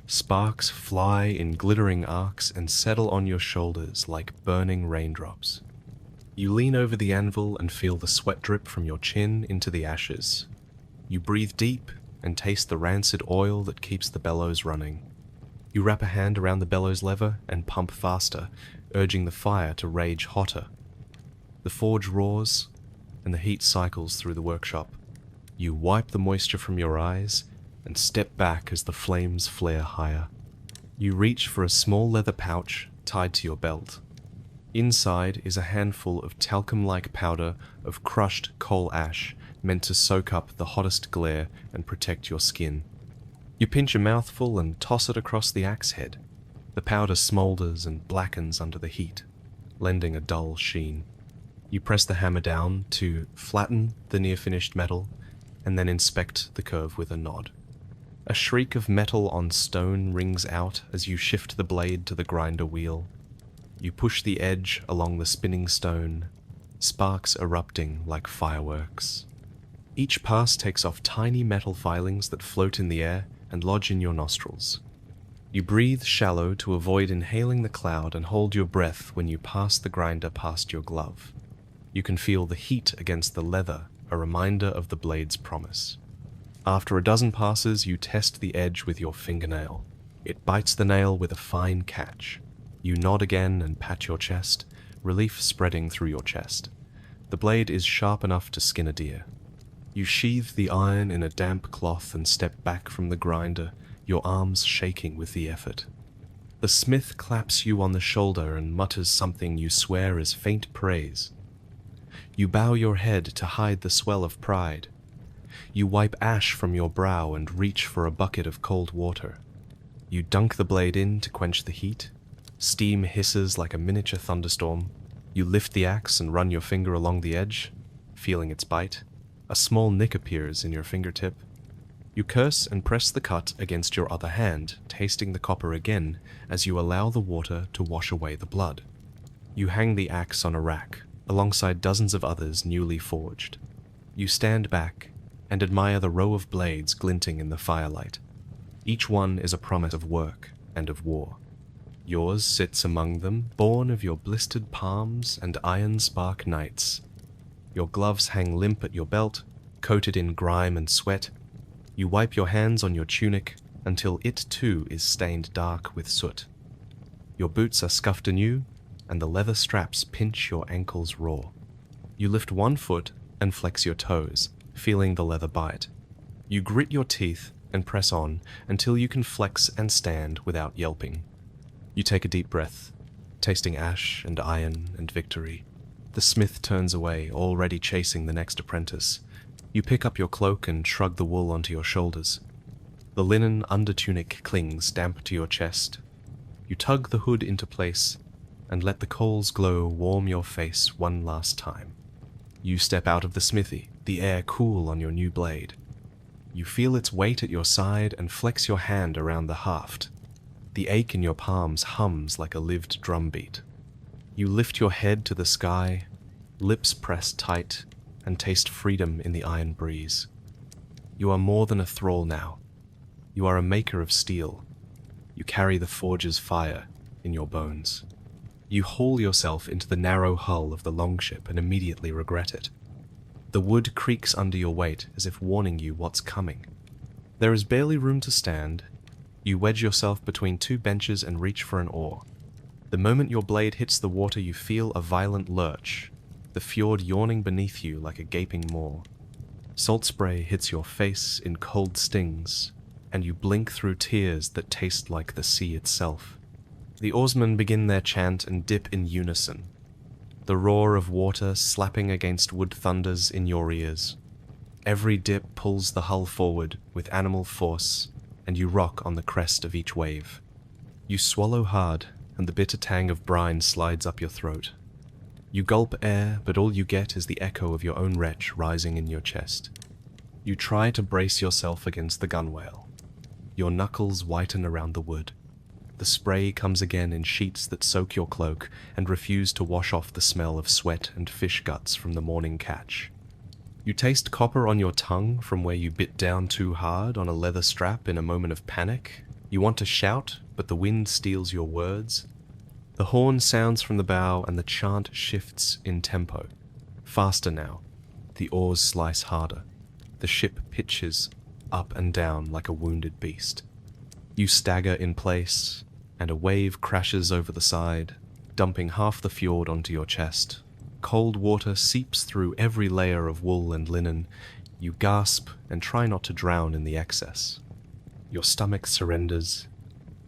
Sparks fly in glittering arcs and settle on your shoulders like burning raindrops. You lean over the anvil and feel the sweat drip from your chin into the ashes. You breathe deep and taste the rancid oil that keeps the bellows running. You wrap a hand around the bellows lever and pump faster, urging the fire to rage hotter. The forge roars, and the heat cycles through the workshop. You wipe the moisture from your eyes and step back as the flames flare higher. You reach for a small leather pouch tied to your belt. Inside is a handful of talcum-like powder of crushed coal ash meant to soak up the hottest glare and protect your skin. You pinch a mouthful and toss it across the axe head. The powder smolders and blackens under the heat, lending a dull sheen. You press the hammer down to flatten the near-finished metal, and then inspect the curve with a nod. A shriek of metal on stone rings out as you shift the blade to the grinder wheel. You push the edge along the spinning stone, sparks erupting like fireworks. Each pass takes off tiny metal filings that float in the air and lodge in your nostrils. You breathe shallow to avoid inhaling the cloud and hold your breath when you pass the grinder past your glove. You can feel the heat against the leather, a reminder of the blade's promise. After a dozen passes, you test the edge with your fingernail. It bites the nail with a fine catch. You nod again and pat your chest, relief spreading through your chest. The blade is sharp enough to skin a deer. You sheathe the iron in a damp cloth and step back from the grinder, your arms shaking with the effort. The smith claps you on the shoulder and mutters something you swear is faint praise. You bow your head to hide the swell of pride. You wipe ash from your brow and reach for a bucket of cold water. You dunk the blade in to quench the heat. Steam hisses like a miniature thunderstorm. You lift the axe and run your finger along the edge, feeling its bite. A small nick appears in your fingertip. You curse and press the cut against your other hand, tasting the copper again as you allow the water to wash away the blood. You hang the axe on a rack, alongside dozens of others newly forged. You stand back and admire the row of blades glinting in the firelight. Each one is a promise of work and of war. Yours sits among them, born of your blistered palms and iron spark nights. Your gloves hang limp at your belt, coated in grime and sweat. You wipe your hands on your tunic until it too is stained dark with soot. Your boots are scuffed anew, and the leather straps pinch your ankles raw. You lift one foot and flex your toes, feeling the leather bite. You grit your teeth and press on until you can flex and stand without yelping. You take a deep breath, tasting ash and iron and victory. The smith turns away, already chasing the next apprentice. You pick up your cloak and shrug the wool onto your shoulders. The linen undertunic clings damp to your chest. You tug the hood into place and let the coals glow warm your face one last time. You step out of the smithy, the air cool on your new blade. You feel its weight at your side and flex your hand around the haft. The ache in your palms hums like a lived drumbeat. You lift your head to the sky, lips pressed tight, and taste freedom in the iron breeze. You are more than a thrall now. You are a maker of steel. You carry the forge's fire in your bones. You haul yourself into the narrow hull of the longship and immediately regret it. The wood creaks under your weight as if warning you what's coming. There is barely room to stand. You wedge yourself between two benches and reach for an oar. The moment your blade hits the water, you feel a violent lurch, the fjord yawning beneath you like a gaping maw. Salt spray hits your face in cold stings, and you blink through tears that taste like the sea itself. The oarsmen begin their chant and dip in unison. The roar of water slapping against wood thunders in your ears. Every dip pulls the hull forward with animal force, and you rock on the crest of each wave. You swallow hard, and the bitter tang of brine slides up your throat. You gulp air, but all you get is the echo of your own retch rising in your chest. You try to brace yourself against the gunwale. Your knuckles whiten around the wood. The spray comes again in sheets that soak your cloak and refuse to wash off the smell of sweat and fish guts from the morning catch. You taste copper on your tongue from where you bit down too hard on a leather strap in a moment of panic. You want to shout, but the wind steals your words. The horn sounds from the bow and the chant shifts in tempo. Faster now. The oars slice harder. The ship pitches up and down like a wounded beast. You stagger in place, and a wave crashes over the side, dumping half the fjord onto your chest. Cold water seeps through every layer of wool and linen. You gasp and try not to drown in the excess. Your stomach surrenders.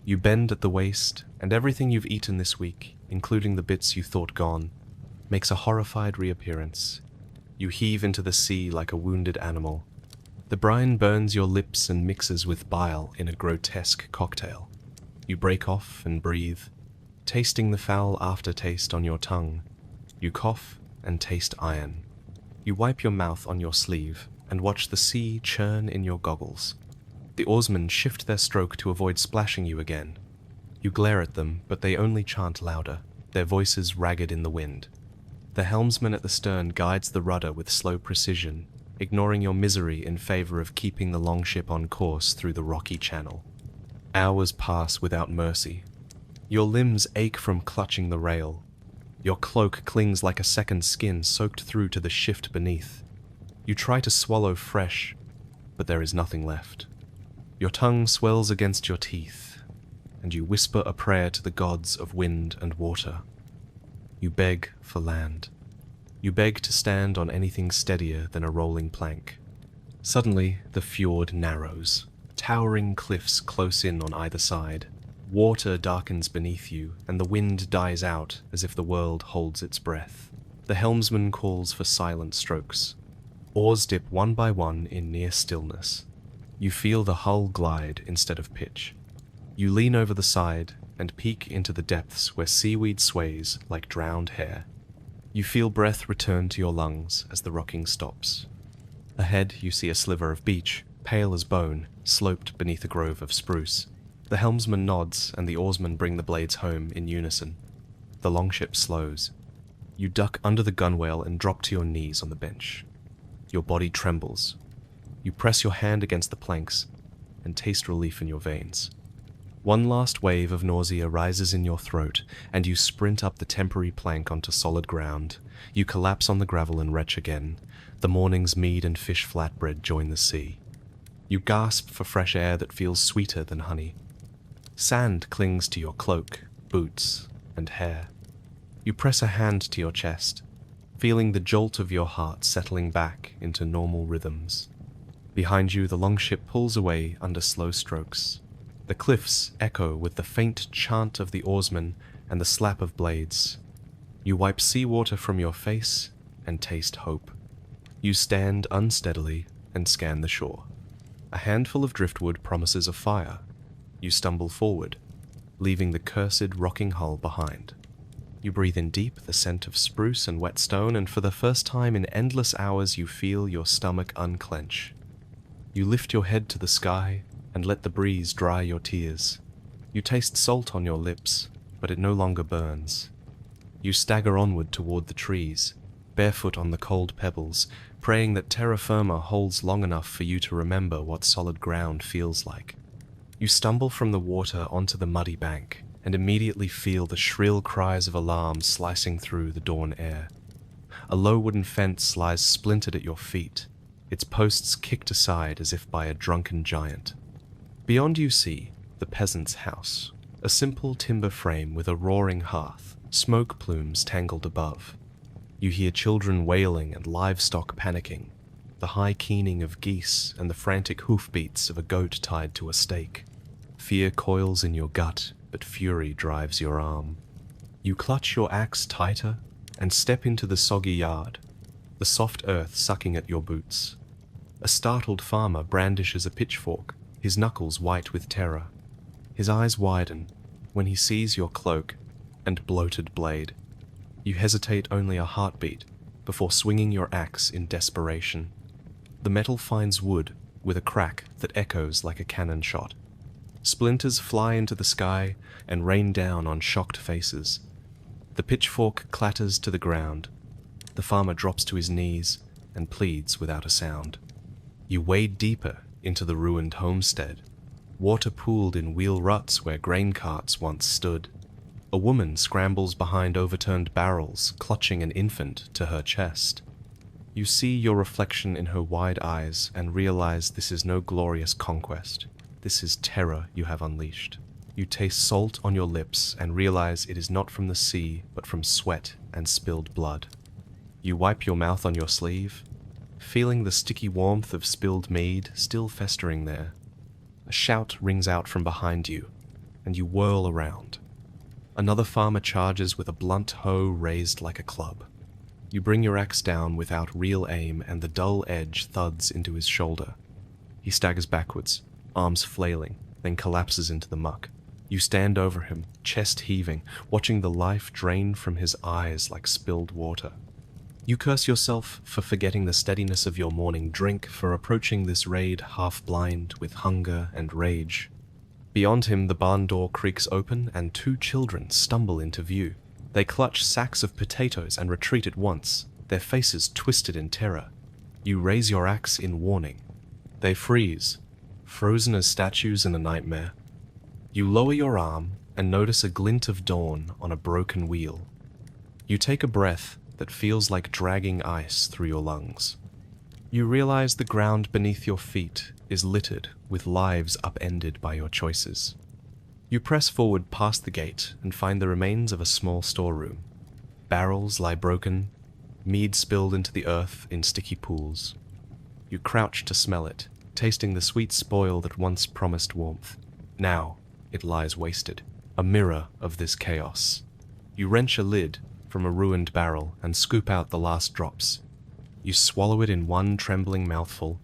You bend at the waist, and everything you've eaten this week, including the bits you thought gone, makes a horrified reappearance. You heave into the sea like a wounded animal. The brine burns your lips and mixes with bile in a grotesque cocktail. You break off and breathe, tasting the foul aftertaste on your tongue. You cough and taste iron. You wipe your mouth on your sleeve and watch the sea churn in your goggles. The oarsmen shift their stroke to avoid splashing you again. You glare at them, but they only chant louder, their voices ragged in the wind. The helmsman at the stern guides the rudder with slow precision, ignoring your misery in favor of keeping the longship on course through the rocky channel. Hours pass without mercy. Your limbs ache from clutching the rail. Your cloak clings like a second skin soaked through to the shift beneath. You try to swallow fresh, but there is nothing left. Your tongue swells against your teeth, and you whisper a prayer to the gods of wind and water. You beg for land. You beg to stand on anything steadier than a rolling plank. Suddenly, the fjord narrows. Towering cliffs close in on either side. Water darkens beneath you, and the wind dies out as if the world holds its breath. The helmsman calls for silent strokes. Oars dip one by one in near stillness. You feel the hull glide instead of pitch. You lean over the side and peek into the depths where seaweed sways like drowned hair. You feel breath return to your lungs as the rocking stops. Ahead you see a sliver of beach, pale as bone, sloped beneath a grove of spruce. The helmsman nods and the oarsmen bring the blades home in unison. The longship slows. You duck under the gunwale and drop to your knees on the bench. Your body trembles. You press your hand against the planks and taste relief in your veins. One last wave of nausea rises in your throat, and you sprint up the temporary plank onto solid ground. You collapse on the gravel and retch again. The morning's mead and fish flatbread join the sea. You gasp for fresh air that feels sweeter than honey. Sand clings to your cloak, boots, and hair. You press a hand to your chest, feeling the jolt of your heart settling back into normal rhythms. Behind you, the longship pulls away under slow strokes. The cliffs echo with the faint chant of the oarsmen and the slap of blades. You wipe seawater from your face and taste hope. You stand unsteadily and scan the shore. A handful of driftwood promises a fire. You stumble forward, leaving the cursed rocking hull behind. You breathe in deep the scent of spruce and wet stone, and for the first time in endless hours you feel your stomach unclench. You lift your head to the sky and let the breeze dry your tears. You taste salt on your lips, but it no longer burns. You stagger onward toward the trees, barefoot on the cold pebbles, praying that terra firma holds long enough for you to remember what solid ground feels like. You stumble from the water onto the muddy bank, and immediately feel the shrill cries of alarm slicing through the dawn air. A low wooden fence lies splintered at your feet, its posts kicked aside as if by a drunken giant. Beyond you see the peasant's house, a simple timber frame with a roaring hearth, smoke plumes tangled above. You hear children wailing and livestock panicking, the high keening of geese and the frantic hoofbeats of a goat tied to a stake. Fear coils in your gut, but fury drives your arm. You clutch your axe tighter and step into the soggy yard, the soft earth sucking at your boots. A startled farmer brandishes a pitchfork, his knuckles white with terror. His eyes widen when he sees your cloak and bloated blade. You hesitate only a heartbeat before swinging your axe in desperation. The metal finds wood with a crack that echoes like a cannon shot. Splinters fly into the sky and rain down on shocked faces. The pitchfork clatters to the ground. The farmer drops to his knees and pleads without a sound. You wade deeper into the ruined homestead, water pooled in wheel ruts where grain carts once stood. A woman scrambles behind overturned barrels, clutching an infant to her chest. You see your reflection in her wide eyes and realize this is no glorious conquest. This is terror you have unleashed. You taste salt on your lips and realize it is not from the sea, but from sweat and spilled blood. You wipe your mouth on your sleeve, feeling the sticky warmth of spilled mead still festering there. A shout rings out from behind you, and you whirl around. Another farmer charges with a blunt hoe raised like a club. You bring your axe down without real aim, and the dull edge thuds into his shoulder. He staggers backwards, arms flailing, then collapses into the muck. You stand over him, chest heaving, watching the life drain from his eyes like spilled water. You curse yourself for forgetting the steadiness of your morning drink, for approaching this raid half-blind with hunger and rage. Beyond him, the barn door creaks open, and two children stumble into view. They clutch sacks of potatoes and retreat at once, their faces twisted in terror. You raise your axe in warning. They freeze, frozen as statues in a nightmare. You lower your arm and notice a glint of dawn on a broken wheel. You take a breath that feels like dragging ice through your lungs. You realize the ground beneath your feet is littered with lives upended by your choices. You press forward past the gate and find the remains of a small storeroom. Barrels lie broken, mead spilled into the earth in sticky pools. You crouch to smell it, tasting the sweet spoil that once promised warmth. Now it lies wasted, a mirror of this chaos. You wrench a lid from a ruined barrel and scoop out the last drops. You swallow it in one trembling mouthful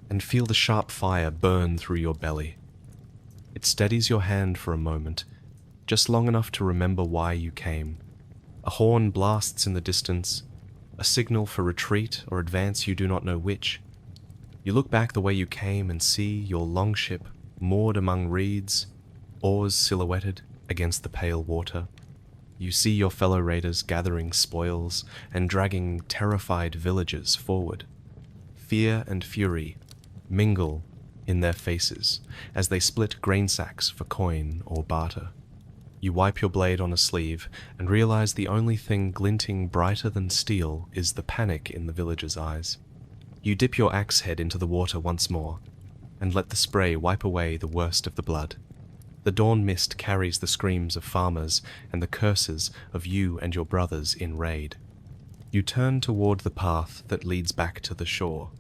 and feel the sharp fire burn through your belly. It steadies your hand for a moment, just long enough to remember why you came. A horn blasts in the distance, a signal for retreat or advance, you do not know which. You look back the way you came and see your longship moored among reeds, oars silhouetted against the pale water. You see your fellow raiders gathering spoils and dragging terrified villagers forward. Fear and fury mingle in their faces as they split grain sacks for coin or barter. You wipe your blade on a sleeve and realize the only thing glinting brighter than steel is the panic in the villagers' eyes. You dip your axe head into the water once more and let the spray wipe away the worst of the blood. The dawn mist carries the screams of farmers and the curses of you and your brothers in raid. You turn toward the path that leads back to the shore.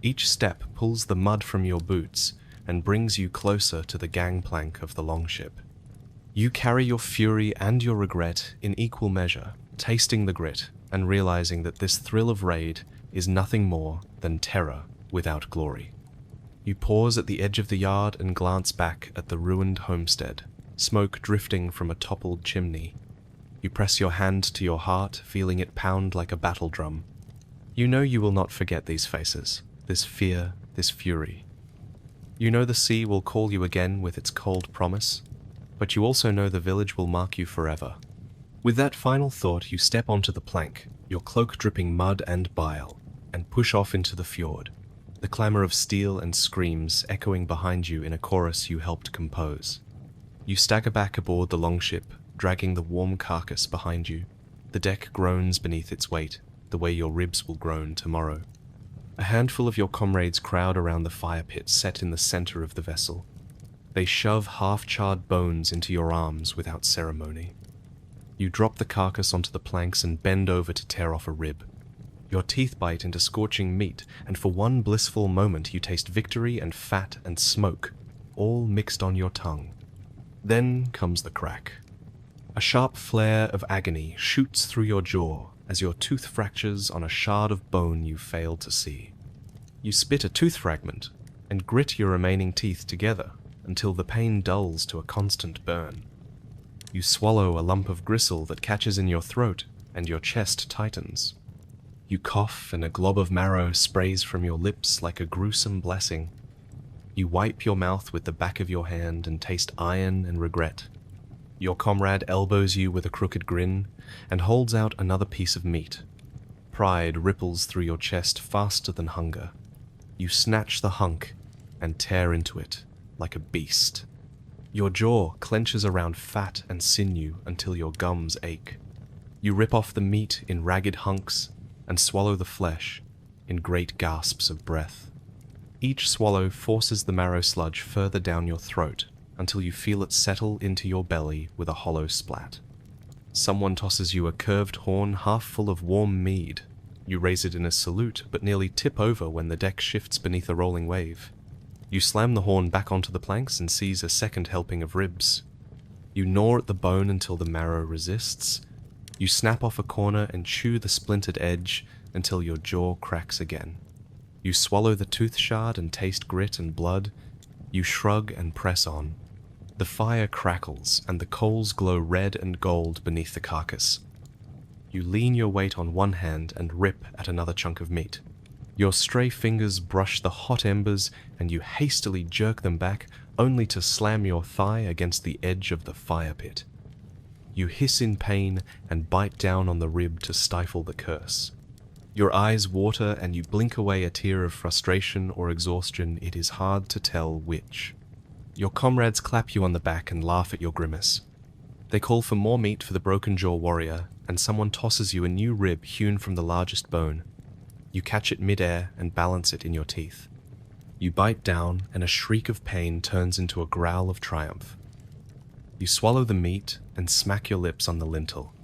Each step pulls the mud from your boots and brings you closer to the gangplank of the longship. You carry your fury and your regret in equal measure, tasting the grit and realizing that this thrill of raid is nothing more than terror without glory. You pause at the edge of the yard and glance back at the ruined homestead, smoke drifting from a toppled chimney. You press your hand to your heart, feeling it pound like a battle drum. You know you will not forget these faces, this fear, this fury. You know the sea will call you again with its cold promise, but you also know the village will mark you forever. With that final thought, you step onto the plank, your cloak dripping mud and bile, and push off into the fjord, the clamor of steel and screams echoing behind you in a chorus you helped compose. You stagger back aboard the longship, dragging the warm carcass behind you. The deck groans beneath its weight, the way your ribs will groan tomorrow. A handful of your comrades crowd around the fire pit set in the center of the vessel. They shove half-charred bones into your arms without ceremony. You drop the carcass onto the planks and bend over to tear off a rib. Your teeth bite into scorching meat, and for one blissful moment you taste victory and fat and smoke, all mixed on your tongue. Then comes the crack. A sharp flare of agony shoots through your jaw as your tooth fractures on a shard of bone you failed to see. You spit a tooth fragment and grit your remaining teeth together until the pain dulls to a constant burn. You swallow a lump of gristle that catches in your throat and your chest tightens. You cough and a glob of marrow sprays from your lips like a gruesome blessing. You wipe your mouth with the back of your hand and taste iron and regret. Your comrade elbows you with a crooked grin and holds out another piece of meat. Pride ripples through your chest faster than hunger. You snatch the hunk and tear into it like a beast. Your jaw clenches around fat and sinew until your gums ache. You rip off the meat in ragged hunks and swallow the flesh in great gasps of breath. Each swallow forces the marrow sludge further down your throat until you feel it settle into your belly with a hollow splat. Someone tosses you a curved horn half full of warm mead. You raise it in a salute, but nearly tip over when the deck shifts beneath a rolling wave. You slam the horn back onto the planks and seize a second helping of ribs. You gnaw at the bone until the marrow resists. You snap off a corner and chew the splintered edge until your jaw cracks again. You swallow the tooth shard and taste grit and blood. You shrug and press on. The fire crackles and the coals glow red and gold beneath the carcass. You lean your weight on one hand and rip at another chunk of meat. Your stray fingers brush the hot embers and you hastily jerk them back, only to slam your thigh against the edge of the fire pit. You hiss in pain and bite down on the rib to stifle the curse. Your eyes water and you blink away a tear of frustration or exhaustion, it is hard to tell which. Your comrades clap you on the back and laugh at your grimace. They call for more meat for the broken jaw warrior, and someone tosses you a new rib hewn from the largest bone. You catch it mid-air and balance it in your teeth. You bite down, and a shriek of pain turns into a growl of triumph. You swallow the meat and smack your lips on the lintel.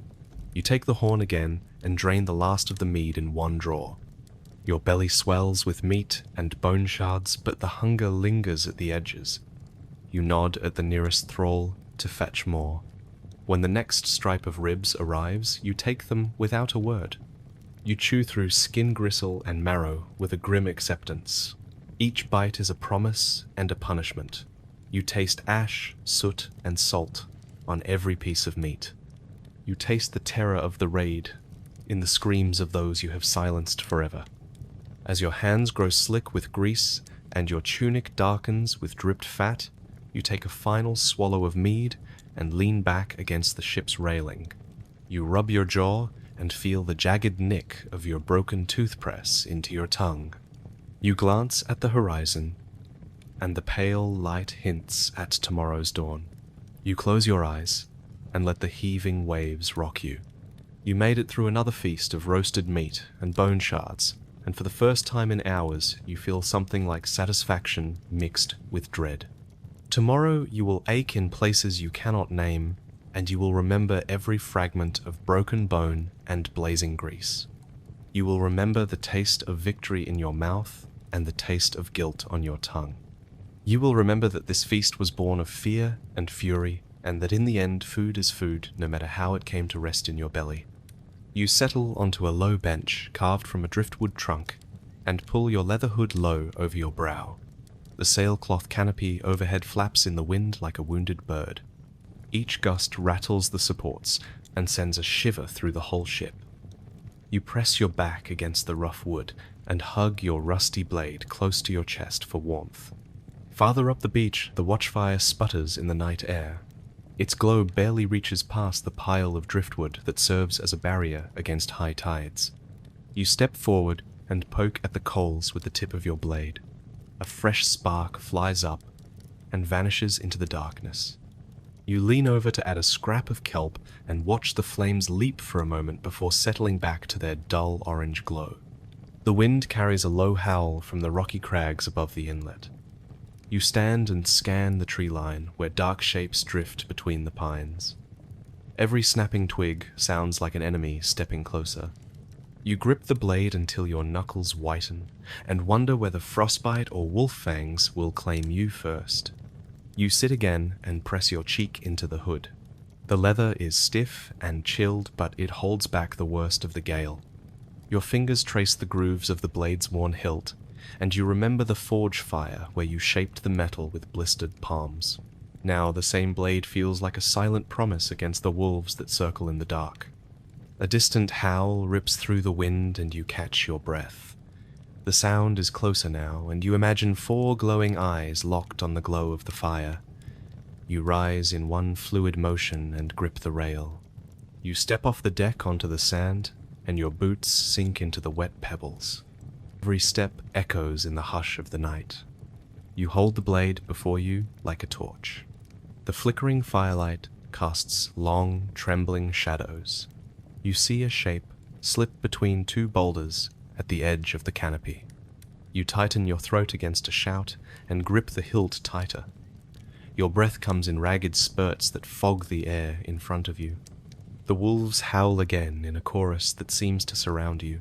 You take the horn again and drain the last of the mead in one draw. Your belly swells with meat and bone shards, but the hunger lingers at the edges. You nod at the nearest thrall to fetch more. When the next stripe of ribs arrives, you take them without a word. You chew through skin gristle and marrow with a grim acceptance. Each bite is a promise and a punishment. You taste ash, soot, and salt on every piece of meat. You taste the terror of the raid in the screams of those you have silenced forever. As your hands grow slick with grease and your tunic darkens with dripped fat, you take a final swallow of mead and lean back against the ship's railing. You rub your jaw and feel the jagged nick of your broken tooth press into your tongue. You glance at the horizon, and the pale light hints at tomorrow's dawn. You close your eyes and let the heaving waves rock you. You made it through another feast of roasted meat and bone shards, and for the first time in hours you feel something like satisfaction mixed with dread. Tomorrow you will ache in places you cannot name, and you will remember every fragment of broken bone and blazing grease. You will remember the taste of victory in your mouth and the taste of guilt on your tongue. You will remember that this feast was born of fear and fury, and that in the end food is food no matter how it came to rest in your belly. You settle onto a low bench carved from a driftwood trunk and pull your leather hood low over your brow. The sailcloth canopy overhead flaps in the wind like a wounded bird. Each gust rattles the supports and sends a shiver through the whole ship. You press your back against the rough wood and hug your rusty blade close to your chest for warmth. Farther up the beach, the watchfire sputters in the night air. Its glow barely reaches past the pile of driftwood that serves as a barrier against high tides. You step forward and poke at the coals with the tip of your blade. A fresh spark flies up and vanishes into the darkness. You lean over to add a scrap of kelp and watch the flames leap for a moment before settling back to their dull orange glow. The wind carries a low howl from the rocky crags above the inlet. You stand and scan the tree line where dark shapes drift between the pines. Every snapping twig sounds like an enemy stepping closer. You grip the blade until your knuckles whiten and wonder whether frostbite or wolf fangs will claim you first. You sit again and press your cheek into the hood. The leather is stiff and chilled, but it holds back the worst of the gale. Your fingers trace the grooves of the blade's worn hilt, and you remember the forge fire where you shaped the metal with blistered palms. Now the same blade feels like a silent promise against the wolves that circle in the dark. A distant howl rips through the wind and you catch your breath. The sound is closer now, and you imagine 4 glowing eyes locked on the glow of the fire. You rise in one fluid motion and grip the rail. You step off the deck onto the sand, and your boots sink into the wet pebbles. Every step echoes in the hush of the night. You hold the blade before you like a torch. The flickering firelight casts long, trembling shadows. You see a shape slip between 2 boulders at the edge of the canopy. You tighten your throat against a shout and grip the hilt tighter. Your breath comes in ragged spurts that fog the air in front of you. The wolves howl again in a chorus that seems to surround you.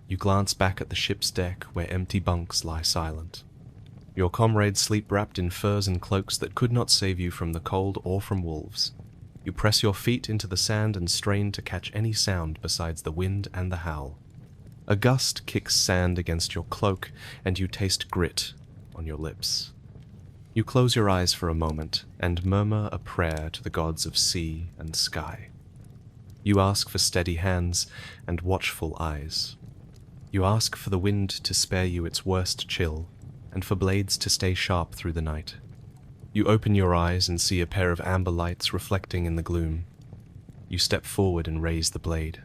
You glance back at the ship's deck where empty bunks lie silent. Your comrades sleep wrapped in furs and cloaks that could not save you from the cold or from wolves. You press your feet into the sand and strain to catch any sound besides the wind and the howl. A gust kicks sand against your cloak, and you taste grit on your lips. You close your eyes for a moment and murmur a prayer to the gods of sea and sky. You ask for steady hands and watchful eyes. You ask for the wind to spare you its worst chill, and for blades to stay sharp through the night. You open your eyes and see a pair of amber lights reflecting in the gloom. You step forward and raise the blade.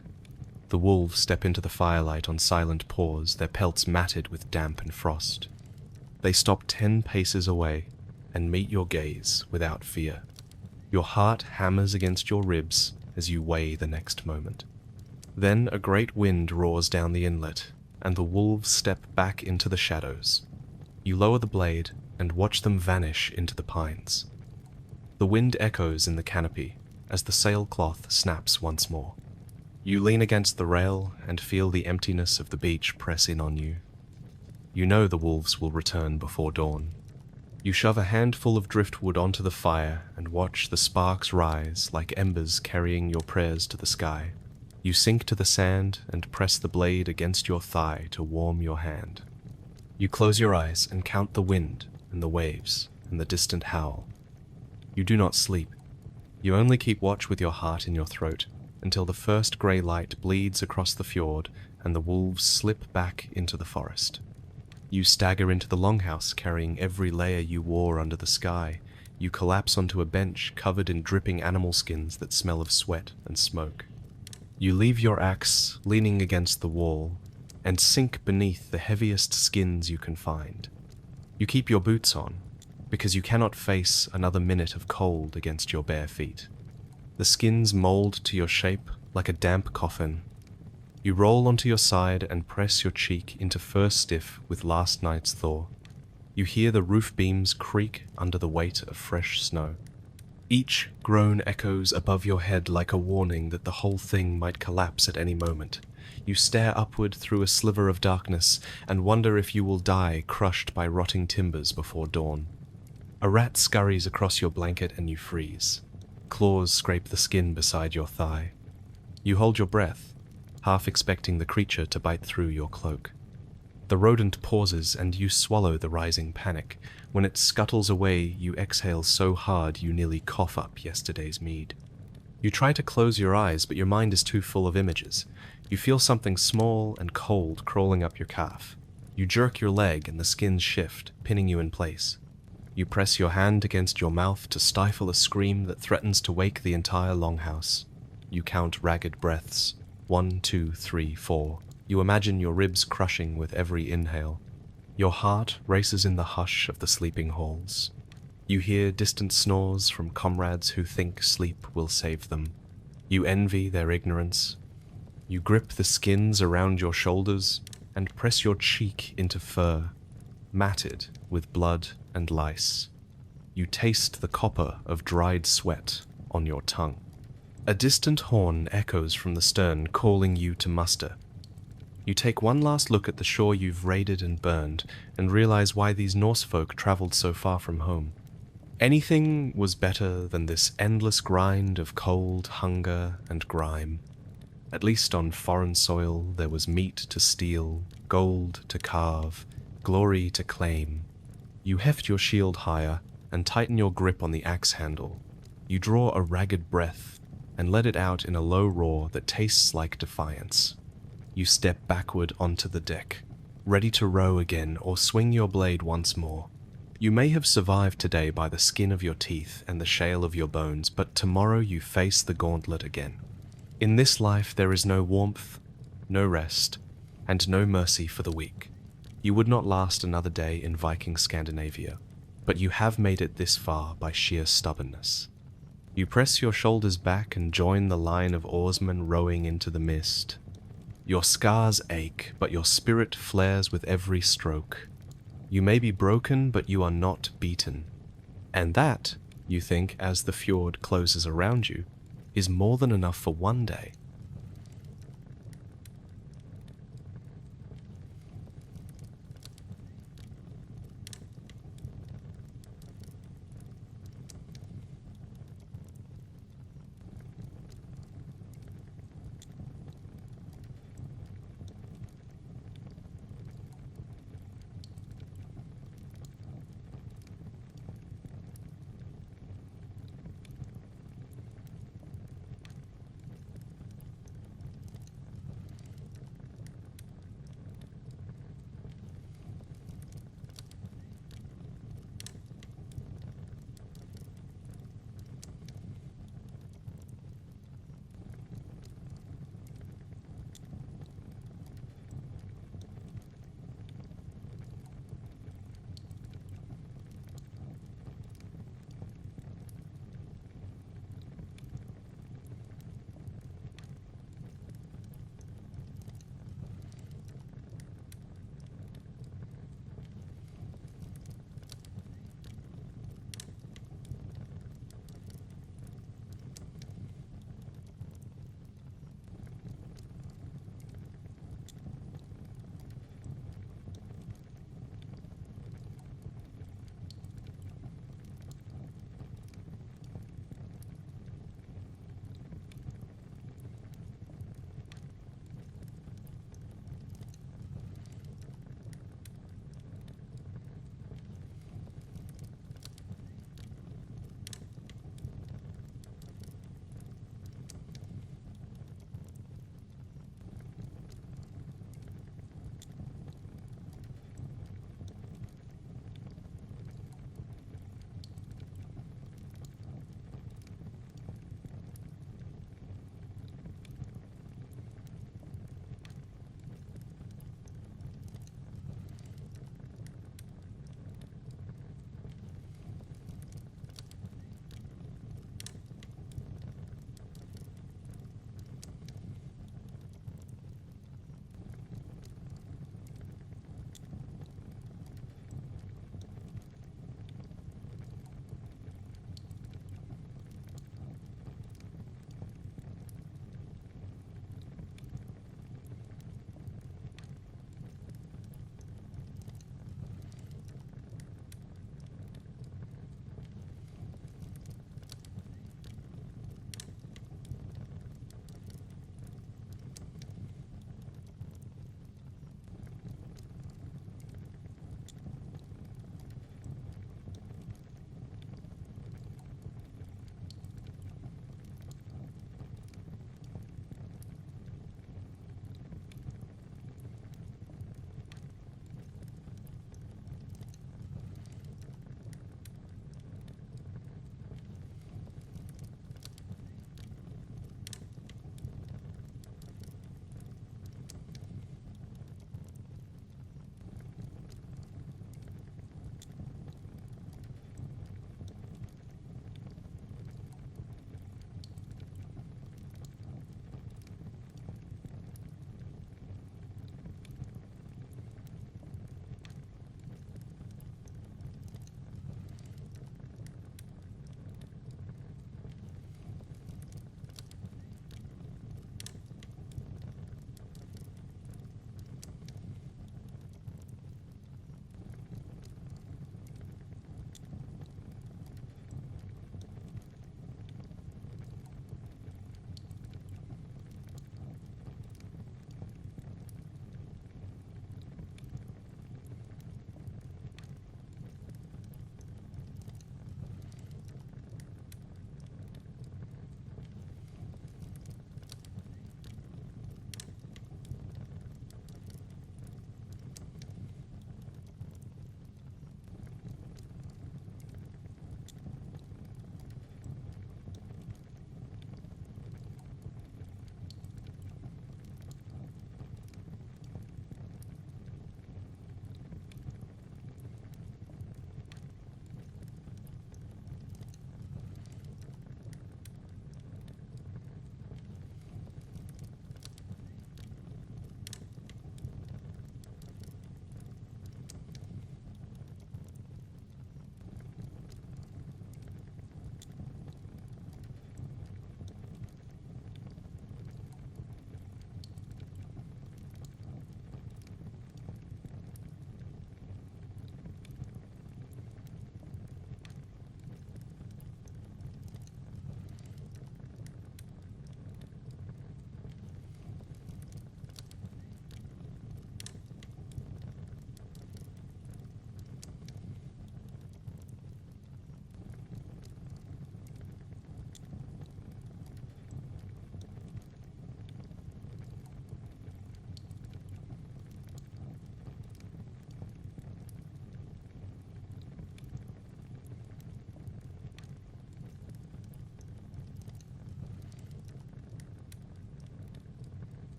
The wolves step into the firelight on silent paws, their pelts matted with damp and frost. They stop 10 paces away and meet your gaze without fear. Your heart hammers against your ribs as you weigh the next moment. Then a great wind roars down the inlet, and the wolves step back into the shadows. You lower the blade and watch them vanish into the pines. The wind echoes in the canopy as the sailcloth snaps once more. You lean against the rail and feel the emptiness of the beach press in on you. You know the wolves will return before dawn. You shove a handful of driftwood onto the fire and watch the sparks rise like embers carrying your prayers to the sky. You sink to the sand and press the blade against your thigh to warm your hand. You close your eyes and count the wind and the waves and the distant howl. You do not sleep. You only keep watch with your heart in your throat until the first grey light bleeds across the fjord and the wolves slip back into the forest. You stagger into the longhouse carrying every layer you wore under the sky. You collapse onto a bench covered in dripping animal skins that smell of sweat and smoke. You leave your axe leaning against the wall and sink beneath the heaviest skins you can find. You keep your boots on because you cannot face another minute of cold against your bare feet. The skins mold to your shape like a damp coffin. You roll onto your side and press your cheek into fur stiff with last night's thaw. You hear the roof beams creak under the weight of fresh snow. Each groan echoes above your head like a warning that the whole thing might collapse at any moment. You stare upward through a sliver of darkness and wonder if you will die crushed by rotting timbers before dawn. A rat scurries across your blanket and you freeze. Claws scrape the skin beside your thigh. You hold your breath, half expecting the creature to bite through your cloak. The rodent pauses and you swallow the rising panic. When it scuttles away, you exhale so hard you nearly cough up yesterday's mead. You try to close your eyes, but your mind is too full of images. You feel something small and cold crawling up your calf. You jerk your leg and the skins shift, pinning you in place. You press your hand against your mouth to stifle a scream that threatens to wake the entire longhouse. You count ragged breaths. 1, 2, 3, 4. You imagine your ribs crushing with every inhale. Your heart races in the hush of the sleeping halls. You hear distant snores from comrades who think sleep will save them. You envy their ignorance. You grip the skins around your shoulders and press your cheek into fur, matted with blood and lice. You taste the copper of dried sweat on your tongue. A distant horn echoes from the stern, calling you to muster. You take one last look at the shore you've raided and burned, and realize why these Norse folk traveled so far from home. Anything was better than this endless grind of cold, hunger, and grime. At least on foreign soil there was meat to steal, gold to carve, glory to claim. You heft your shield higher and tighten your grip on the axe handle. You draw a ragged breath and let it out in a low roar that tastes like defiance. You step backward onto the deck, ready to row again or swing your blade once more. You may have survived today by the skin of your teeth and the shale of your bones, but tomorrow you face the gauntlet again. In this life there is no warmth, no rest, and no mercy for the weak. You would not last another day in Viking Scandinavia, but you have made it this far by sheer stubbornness. You press your shoulders back and join the line of oarsmen rowing into the mist. Your scars ache, but your spirit flares with every stroke. You may be broken, but you are not beaten. And that, you think as the fjord closes around you, is more than enough for one day.